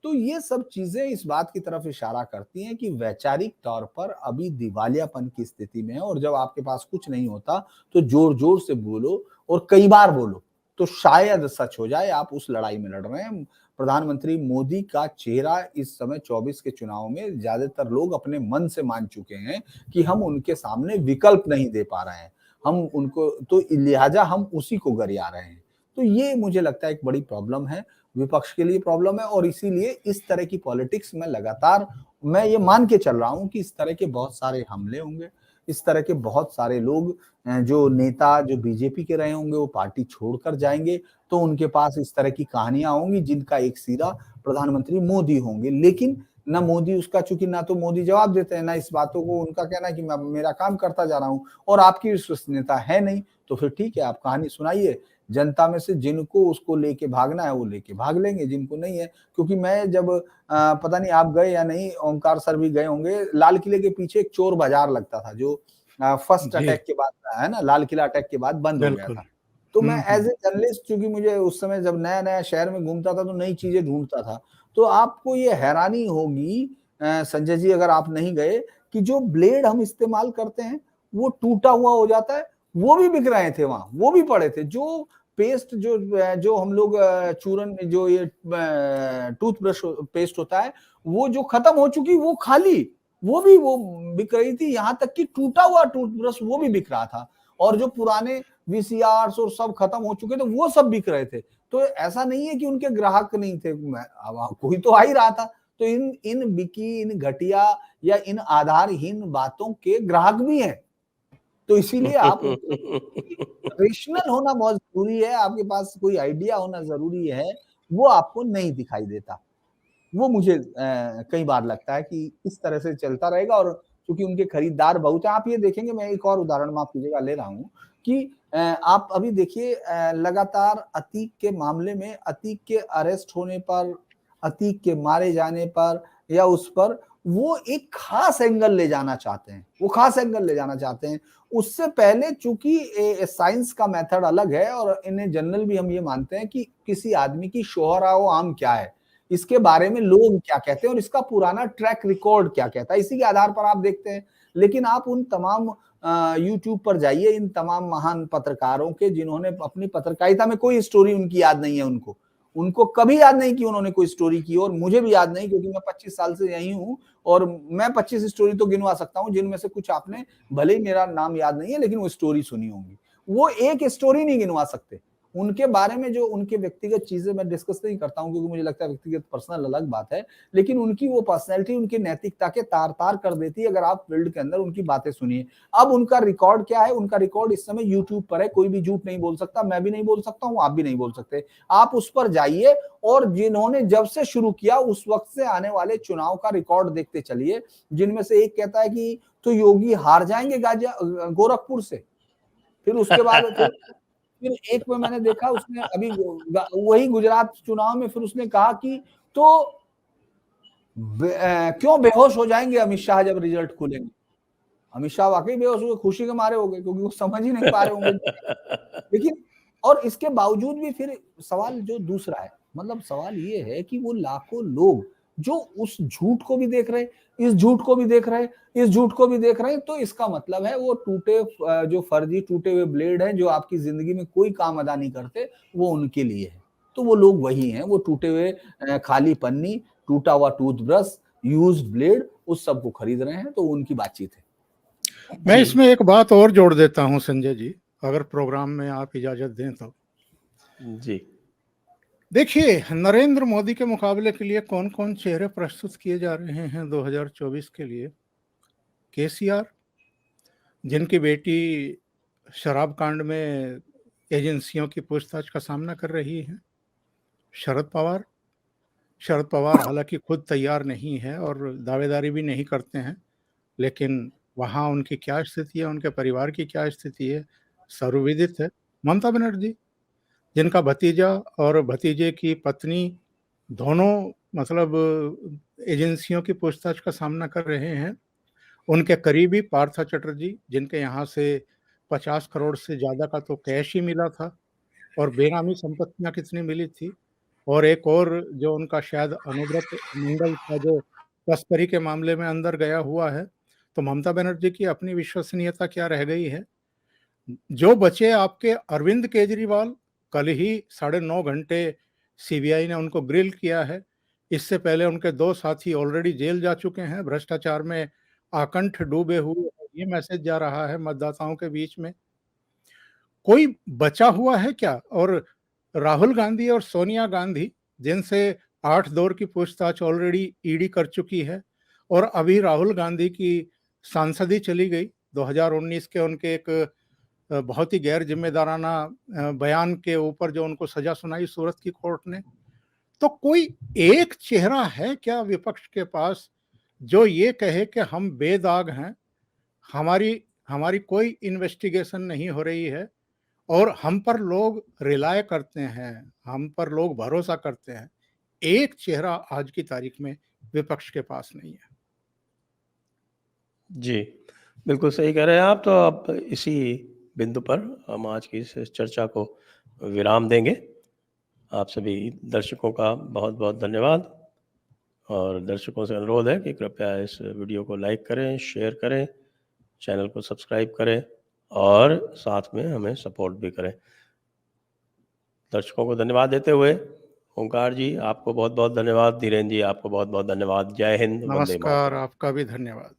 S3: तो ये सब चीजें इस बात की तरफ इशारा करती हैं कि वैचारिक तौर पर अभी दिवालियापन की स्थिति में है, और जब आपके पास कुछ नहीं होता तो जोर जोर से बोलो और कई बार बोलो तो शायद सच हो जाए। आप उस लड़ाई में लड़ रहे हैं। प्रधानमंत्री मोदी का चेहरा इस समय 24 के चुनाव में ज्यादातर लोग अपने मन से मान चुके हैं कि हम उनके सामने विकल्प नहीं दे पा रहे हैं, हम उनको, तो लिहाजा हम उसी को गरिया रहे हैं। तो ये मुझे लगता है एक बड़ी प्रॉब्लम है, विपक्ष के लिए प्रॉब्लम है, और इसीलिए इस तरह की पॉलिटिक्स में लगातार मैं ये मान के चल रहा हूं कि इस तरह के बहुत सारे हमले होंगे, इस तरह के बहुत सारे लोग जो नेता जो बीजेपी के रहे होंगे वो पार्टी छोड़कर जाएंगे, तो उनके पास इस तरह की कहानियां होंगी जिनका एक सिरा प्रधानमंत्री मोदी होंगे। लेकिन ना मोदी उसका, चूंकि ना तो मोदी जवाब देते हैं, ना इस बातों को उनका कहना है कि मैं मेरा काम करता जा रहा हूं, और आपकी विश्वसनीयता है नहीं, तो फिर ठीक है आप कहानी सुनाइए। जनता में से जिनको उसको लेके भागना है वो लेके भाग लेंगे, जिनको नहीं है। क्योंकि मैं जब पता नहीं आप गए या नहीं, ओमकार सर भी गए होंगे, लाल किले के पीछे एक चोर बाजार लगता था जो फर्स्ट
S2: जी,
S3: अटैक के बाद, है ना, लाल किला अटैक के बाद बंद हो गया
S2: बिल्कुल।
S3: था। तो मैं एज ए जर्नलिस्ट, चूंकि मुझे उस समय जब नया नया शहर में घूमता था तो नई चीजें ढूंढता था, तो आपको ये हैरानी होगी संजय जी अगर आप नहीं गए, कि जो ब्लेड हम इस्तेमाल करते हैं वो टूटा हुआ हो जाता है, वो भी बिक रहे थे वहां, वो भी पड़े थे। जो पेस्ट जो हम लोग चूरन, जो ये टूथब्रश पेस्ट होता है, वो जो खत्म हो चुकी वो खाली, वो भी वो बिक रही थी। यहाँ तक कि टूटा हुआ टूथब्रश वो भी बिक रहा था, और जो पुराने VCRs और सब खत्म हो चुके थे वो सब बिक रहे थे। तो ऐसा नहीं है कि उनके ग्राहक नहीं थे, कोई तो आ ही रहा था। तो इन बिकी, इन घटिया या इन आधारहीन बातों के ग्राहक भी हैं। तो इसीलिए आप रेशनल होना बहुत जरूरी है, आपके पास कोई आइडिया होना जरूरी है, वो आपको नहीं दिखाई देता। वो मुझे कई बार लगता है कि इस तरह से चलता रहेगा, और क्योंकि उनके खरीदार बहुत है। आप ये देखेंगे, मैं एक और उदाहरण माफ कीजिएगा ले रहा हूँ कि आप अभी देखिए लगातार अतीक के मामले में, अतीक के अरेस्ट होने पर, अतीक के मारे जाने पर या उस पर, वो एक खास एंगल ले जाना चाहते हैं, वो खास एंगल ले जाना चाहते हैं। उससे पहले चूंकि साइंस का मेथड अलग है, और इन्हें जनरल भी हम ये मानते हैं कि किसी आदमी की शोहरा व आम क्या है, इसके बारे में लोग क्या कहते हैं और इसका पुराना ट्रैक रिकॉर्ड क्या कहता है, इसी के आधार पर आप देखते हैं। लेकिन आप उन तमाम यूट्यूब पर जाइए इन तमाम महान पत्रकारों के, जिन्होंने अपनी पत्रकारिता में कोई स्टोरी उनकी याद नहीं है, उनको कभी याद नहीं कि उन्होंने कोई स्टोरी की, और मुझे भी याद नहीं, क्योंकि मैं 25 साल से यही हूं और मैं 25 स्टोरी तो गिनवा सकता हूं, जिनमें से कुछ आपने, भले ही मेरा नाम याद नहीं है, लेकिन वो स्टोरी सुनी होंगी। वो एक स्टोरी नहीं गिनवा सकते। उनके बारे में जो उनके व्यक्तिगत चीजें मैं डिस्कस नहीं करता हूं, क्योंकि मुझे लगता है व्यक्तिगत पर्सनल अलग बात है, लेकिन उनकी वो पर्सनैलिटी उनकी नैतिकता के तार तार कर देती है अगर आप फील्ड के अंदर उनकी बातें सुनिए। अब उनका रिकॉर्ड क्या है? उनका रिकॉर्ड इस समय यूट्यूब पर है, कोई भी झूठ नहीं बोल सकता, मैं भी नहीं बोल सकता हूं, आप भी नहीं बोल सकते। आप उस पर जाइए और जिन्होंने जब से शुरू किया उस वक्त से आने वाले चुनाव का रिकॉर्ड देखते चलिए, जिनमें से एक कहता है कि तो योगी हार जाएंगे गोरखपुर से, फिर उसके बाद फिर एक में मैंने देखा उसने अभी वही गुजरात चुनाव में फिर उसने कहा कि तो क्यों बेहोश हो जाएंगे अमित शाह जब रिजल्ट खुलेंगे। अमित शाह वाकई बेहोश हुए, खुशी के मारे हो गए, क्योंकि वो समझ ही नहीं पा रहे होंगे। लेकिन और इसके बावजूद भी फिर सवाल जो दूसरा है, मतलब सवाल ये है कि वो लाखों लोग जो उस झूठ को भी देख रहे, इस झूठ को भी देख रहे, इस झूठ को भी देख रहे हैं, तो इसका मतलब है वो टूटे जो फर्जी टूटे हुए ब्लेड हैं जो आपकी जिंदगी में कोई काम अदा नहीं करते, वो उनके लिए है। तो वो लोग वही हैं, वो टूटे हुए खाली पन्नी, टूटा हुआ टूथब्रश, यूज्ड ब्लेड, उस सब को खरीद रहे हैं। तो उनकी बातचीत है।
S2: मैं इसमें एक बात और जोड़ देता हूं संजय जी, अगर प्रोग्राम में आप इजाजत दें तो।
S1: जी
S2: देखिए, नरेंद्र मोदी के मुकाबले के लिए कौन कौन चेहरे प्रस्तुत किए जा रहे हैं 2024 के लिए। केसीआर, जिनकी बेटी शराब कांड में एजेंसियों की पूछताछ का सामना कर रही है। शरद पवार हालांकि खुद तैयार नहीं है और दावेदारी भी नहीं करते हैं, लेकिन वहाँ उनकी क्या स्थिति है, उनके परिवार की क्या स्थिति है, सर्वविदित है। ममता बनर्जी, जिनका भतीजा और भतीजे की पत्नी दोनों मतलब एजेंसियों की पूछताछ का सामना कर रहे हैं। उनके करीबी पार्थ चटर्जी, जिनके यहाँ से 50 करोड़ से ज़्यादा का तो कैश ही मिला था, और बेनामी संपत्तियाँ कितनी मिली थी, और एक और जो उनका शायद अनुव्रत मंडल का जो तस्करी के मामले में अंदर गया हुआ है। तो ममता बनर्जी की अपनी विश्वसनीयता क्या रह गई है? जो बचे आपके अरविंद केजरीवाल, कल ही 9.5 घंटे सीबीआई ने उनको ग्रिल किया है। इससे पहले उनके 2 साथी ऑलरेडी जेल जा चुके हैं, भ्रष्टाचार में आकंठ डूबे हुए। ये मैसेज जा रहा है मतदाताओं के बीच में। कोई बचा हुआ है क्या? और राहुल गांधी और सोनिया गांधी, जिनसे 8 दौर की पूछताछ ऑलरेडी ईडी कर चुकी है, और अभी राहुल गांधी की सांसदी चली गई 2019 के उनके एक बहुत ही गैर जिम्मेदाराना बयान के ऊपर जो उनको सजा सुनाई सूरत की कोर्ट ने। तो कोई एक चेहरा है क्या विपक्ष के पास जो ये कहे कि हम बेदाग हैं, हमारी कोई इन्वेस्टिगेशन नहीं हो रही है और हम पर लोग रिलाय करते हैं, हम पर लोग भरोसा करते हैं? एक चेहरा आज की तारीख में विपक्ष के पास नहीं है।
S1: जी, बिल्कुल सही कह रहे हैं आप। तो अब इसी बिंदु पर हम आज की इस चर्चा को विराम देंगे। आप सभी दर्शकों का बहुत बहुत धन्यवाद, और दर्शकों से अनुरोध है कि कृपया इस वीडियो को लाइक करें, शेयर करें, चैनल को सब्सक्राइब करें और साथ में हमें सपोर्ट भी करें। दर्शकों को धन्यवाद देते हुए ओंकार जी आपको बहुत बहुत धन्यवाद, धीरेन्द्र जी आपको बहुत बहुत धन्यवाद। जय हिंद, वंदे मातरम।
S2: नमस्कार, आपका भी धन्यवाद।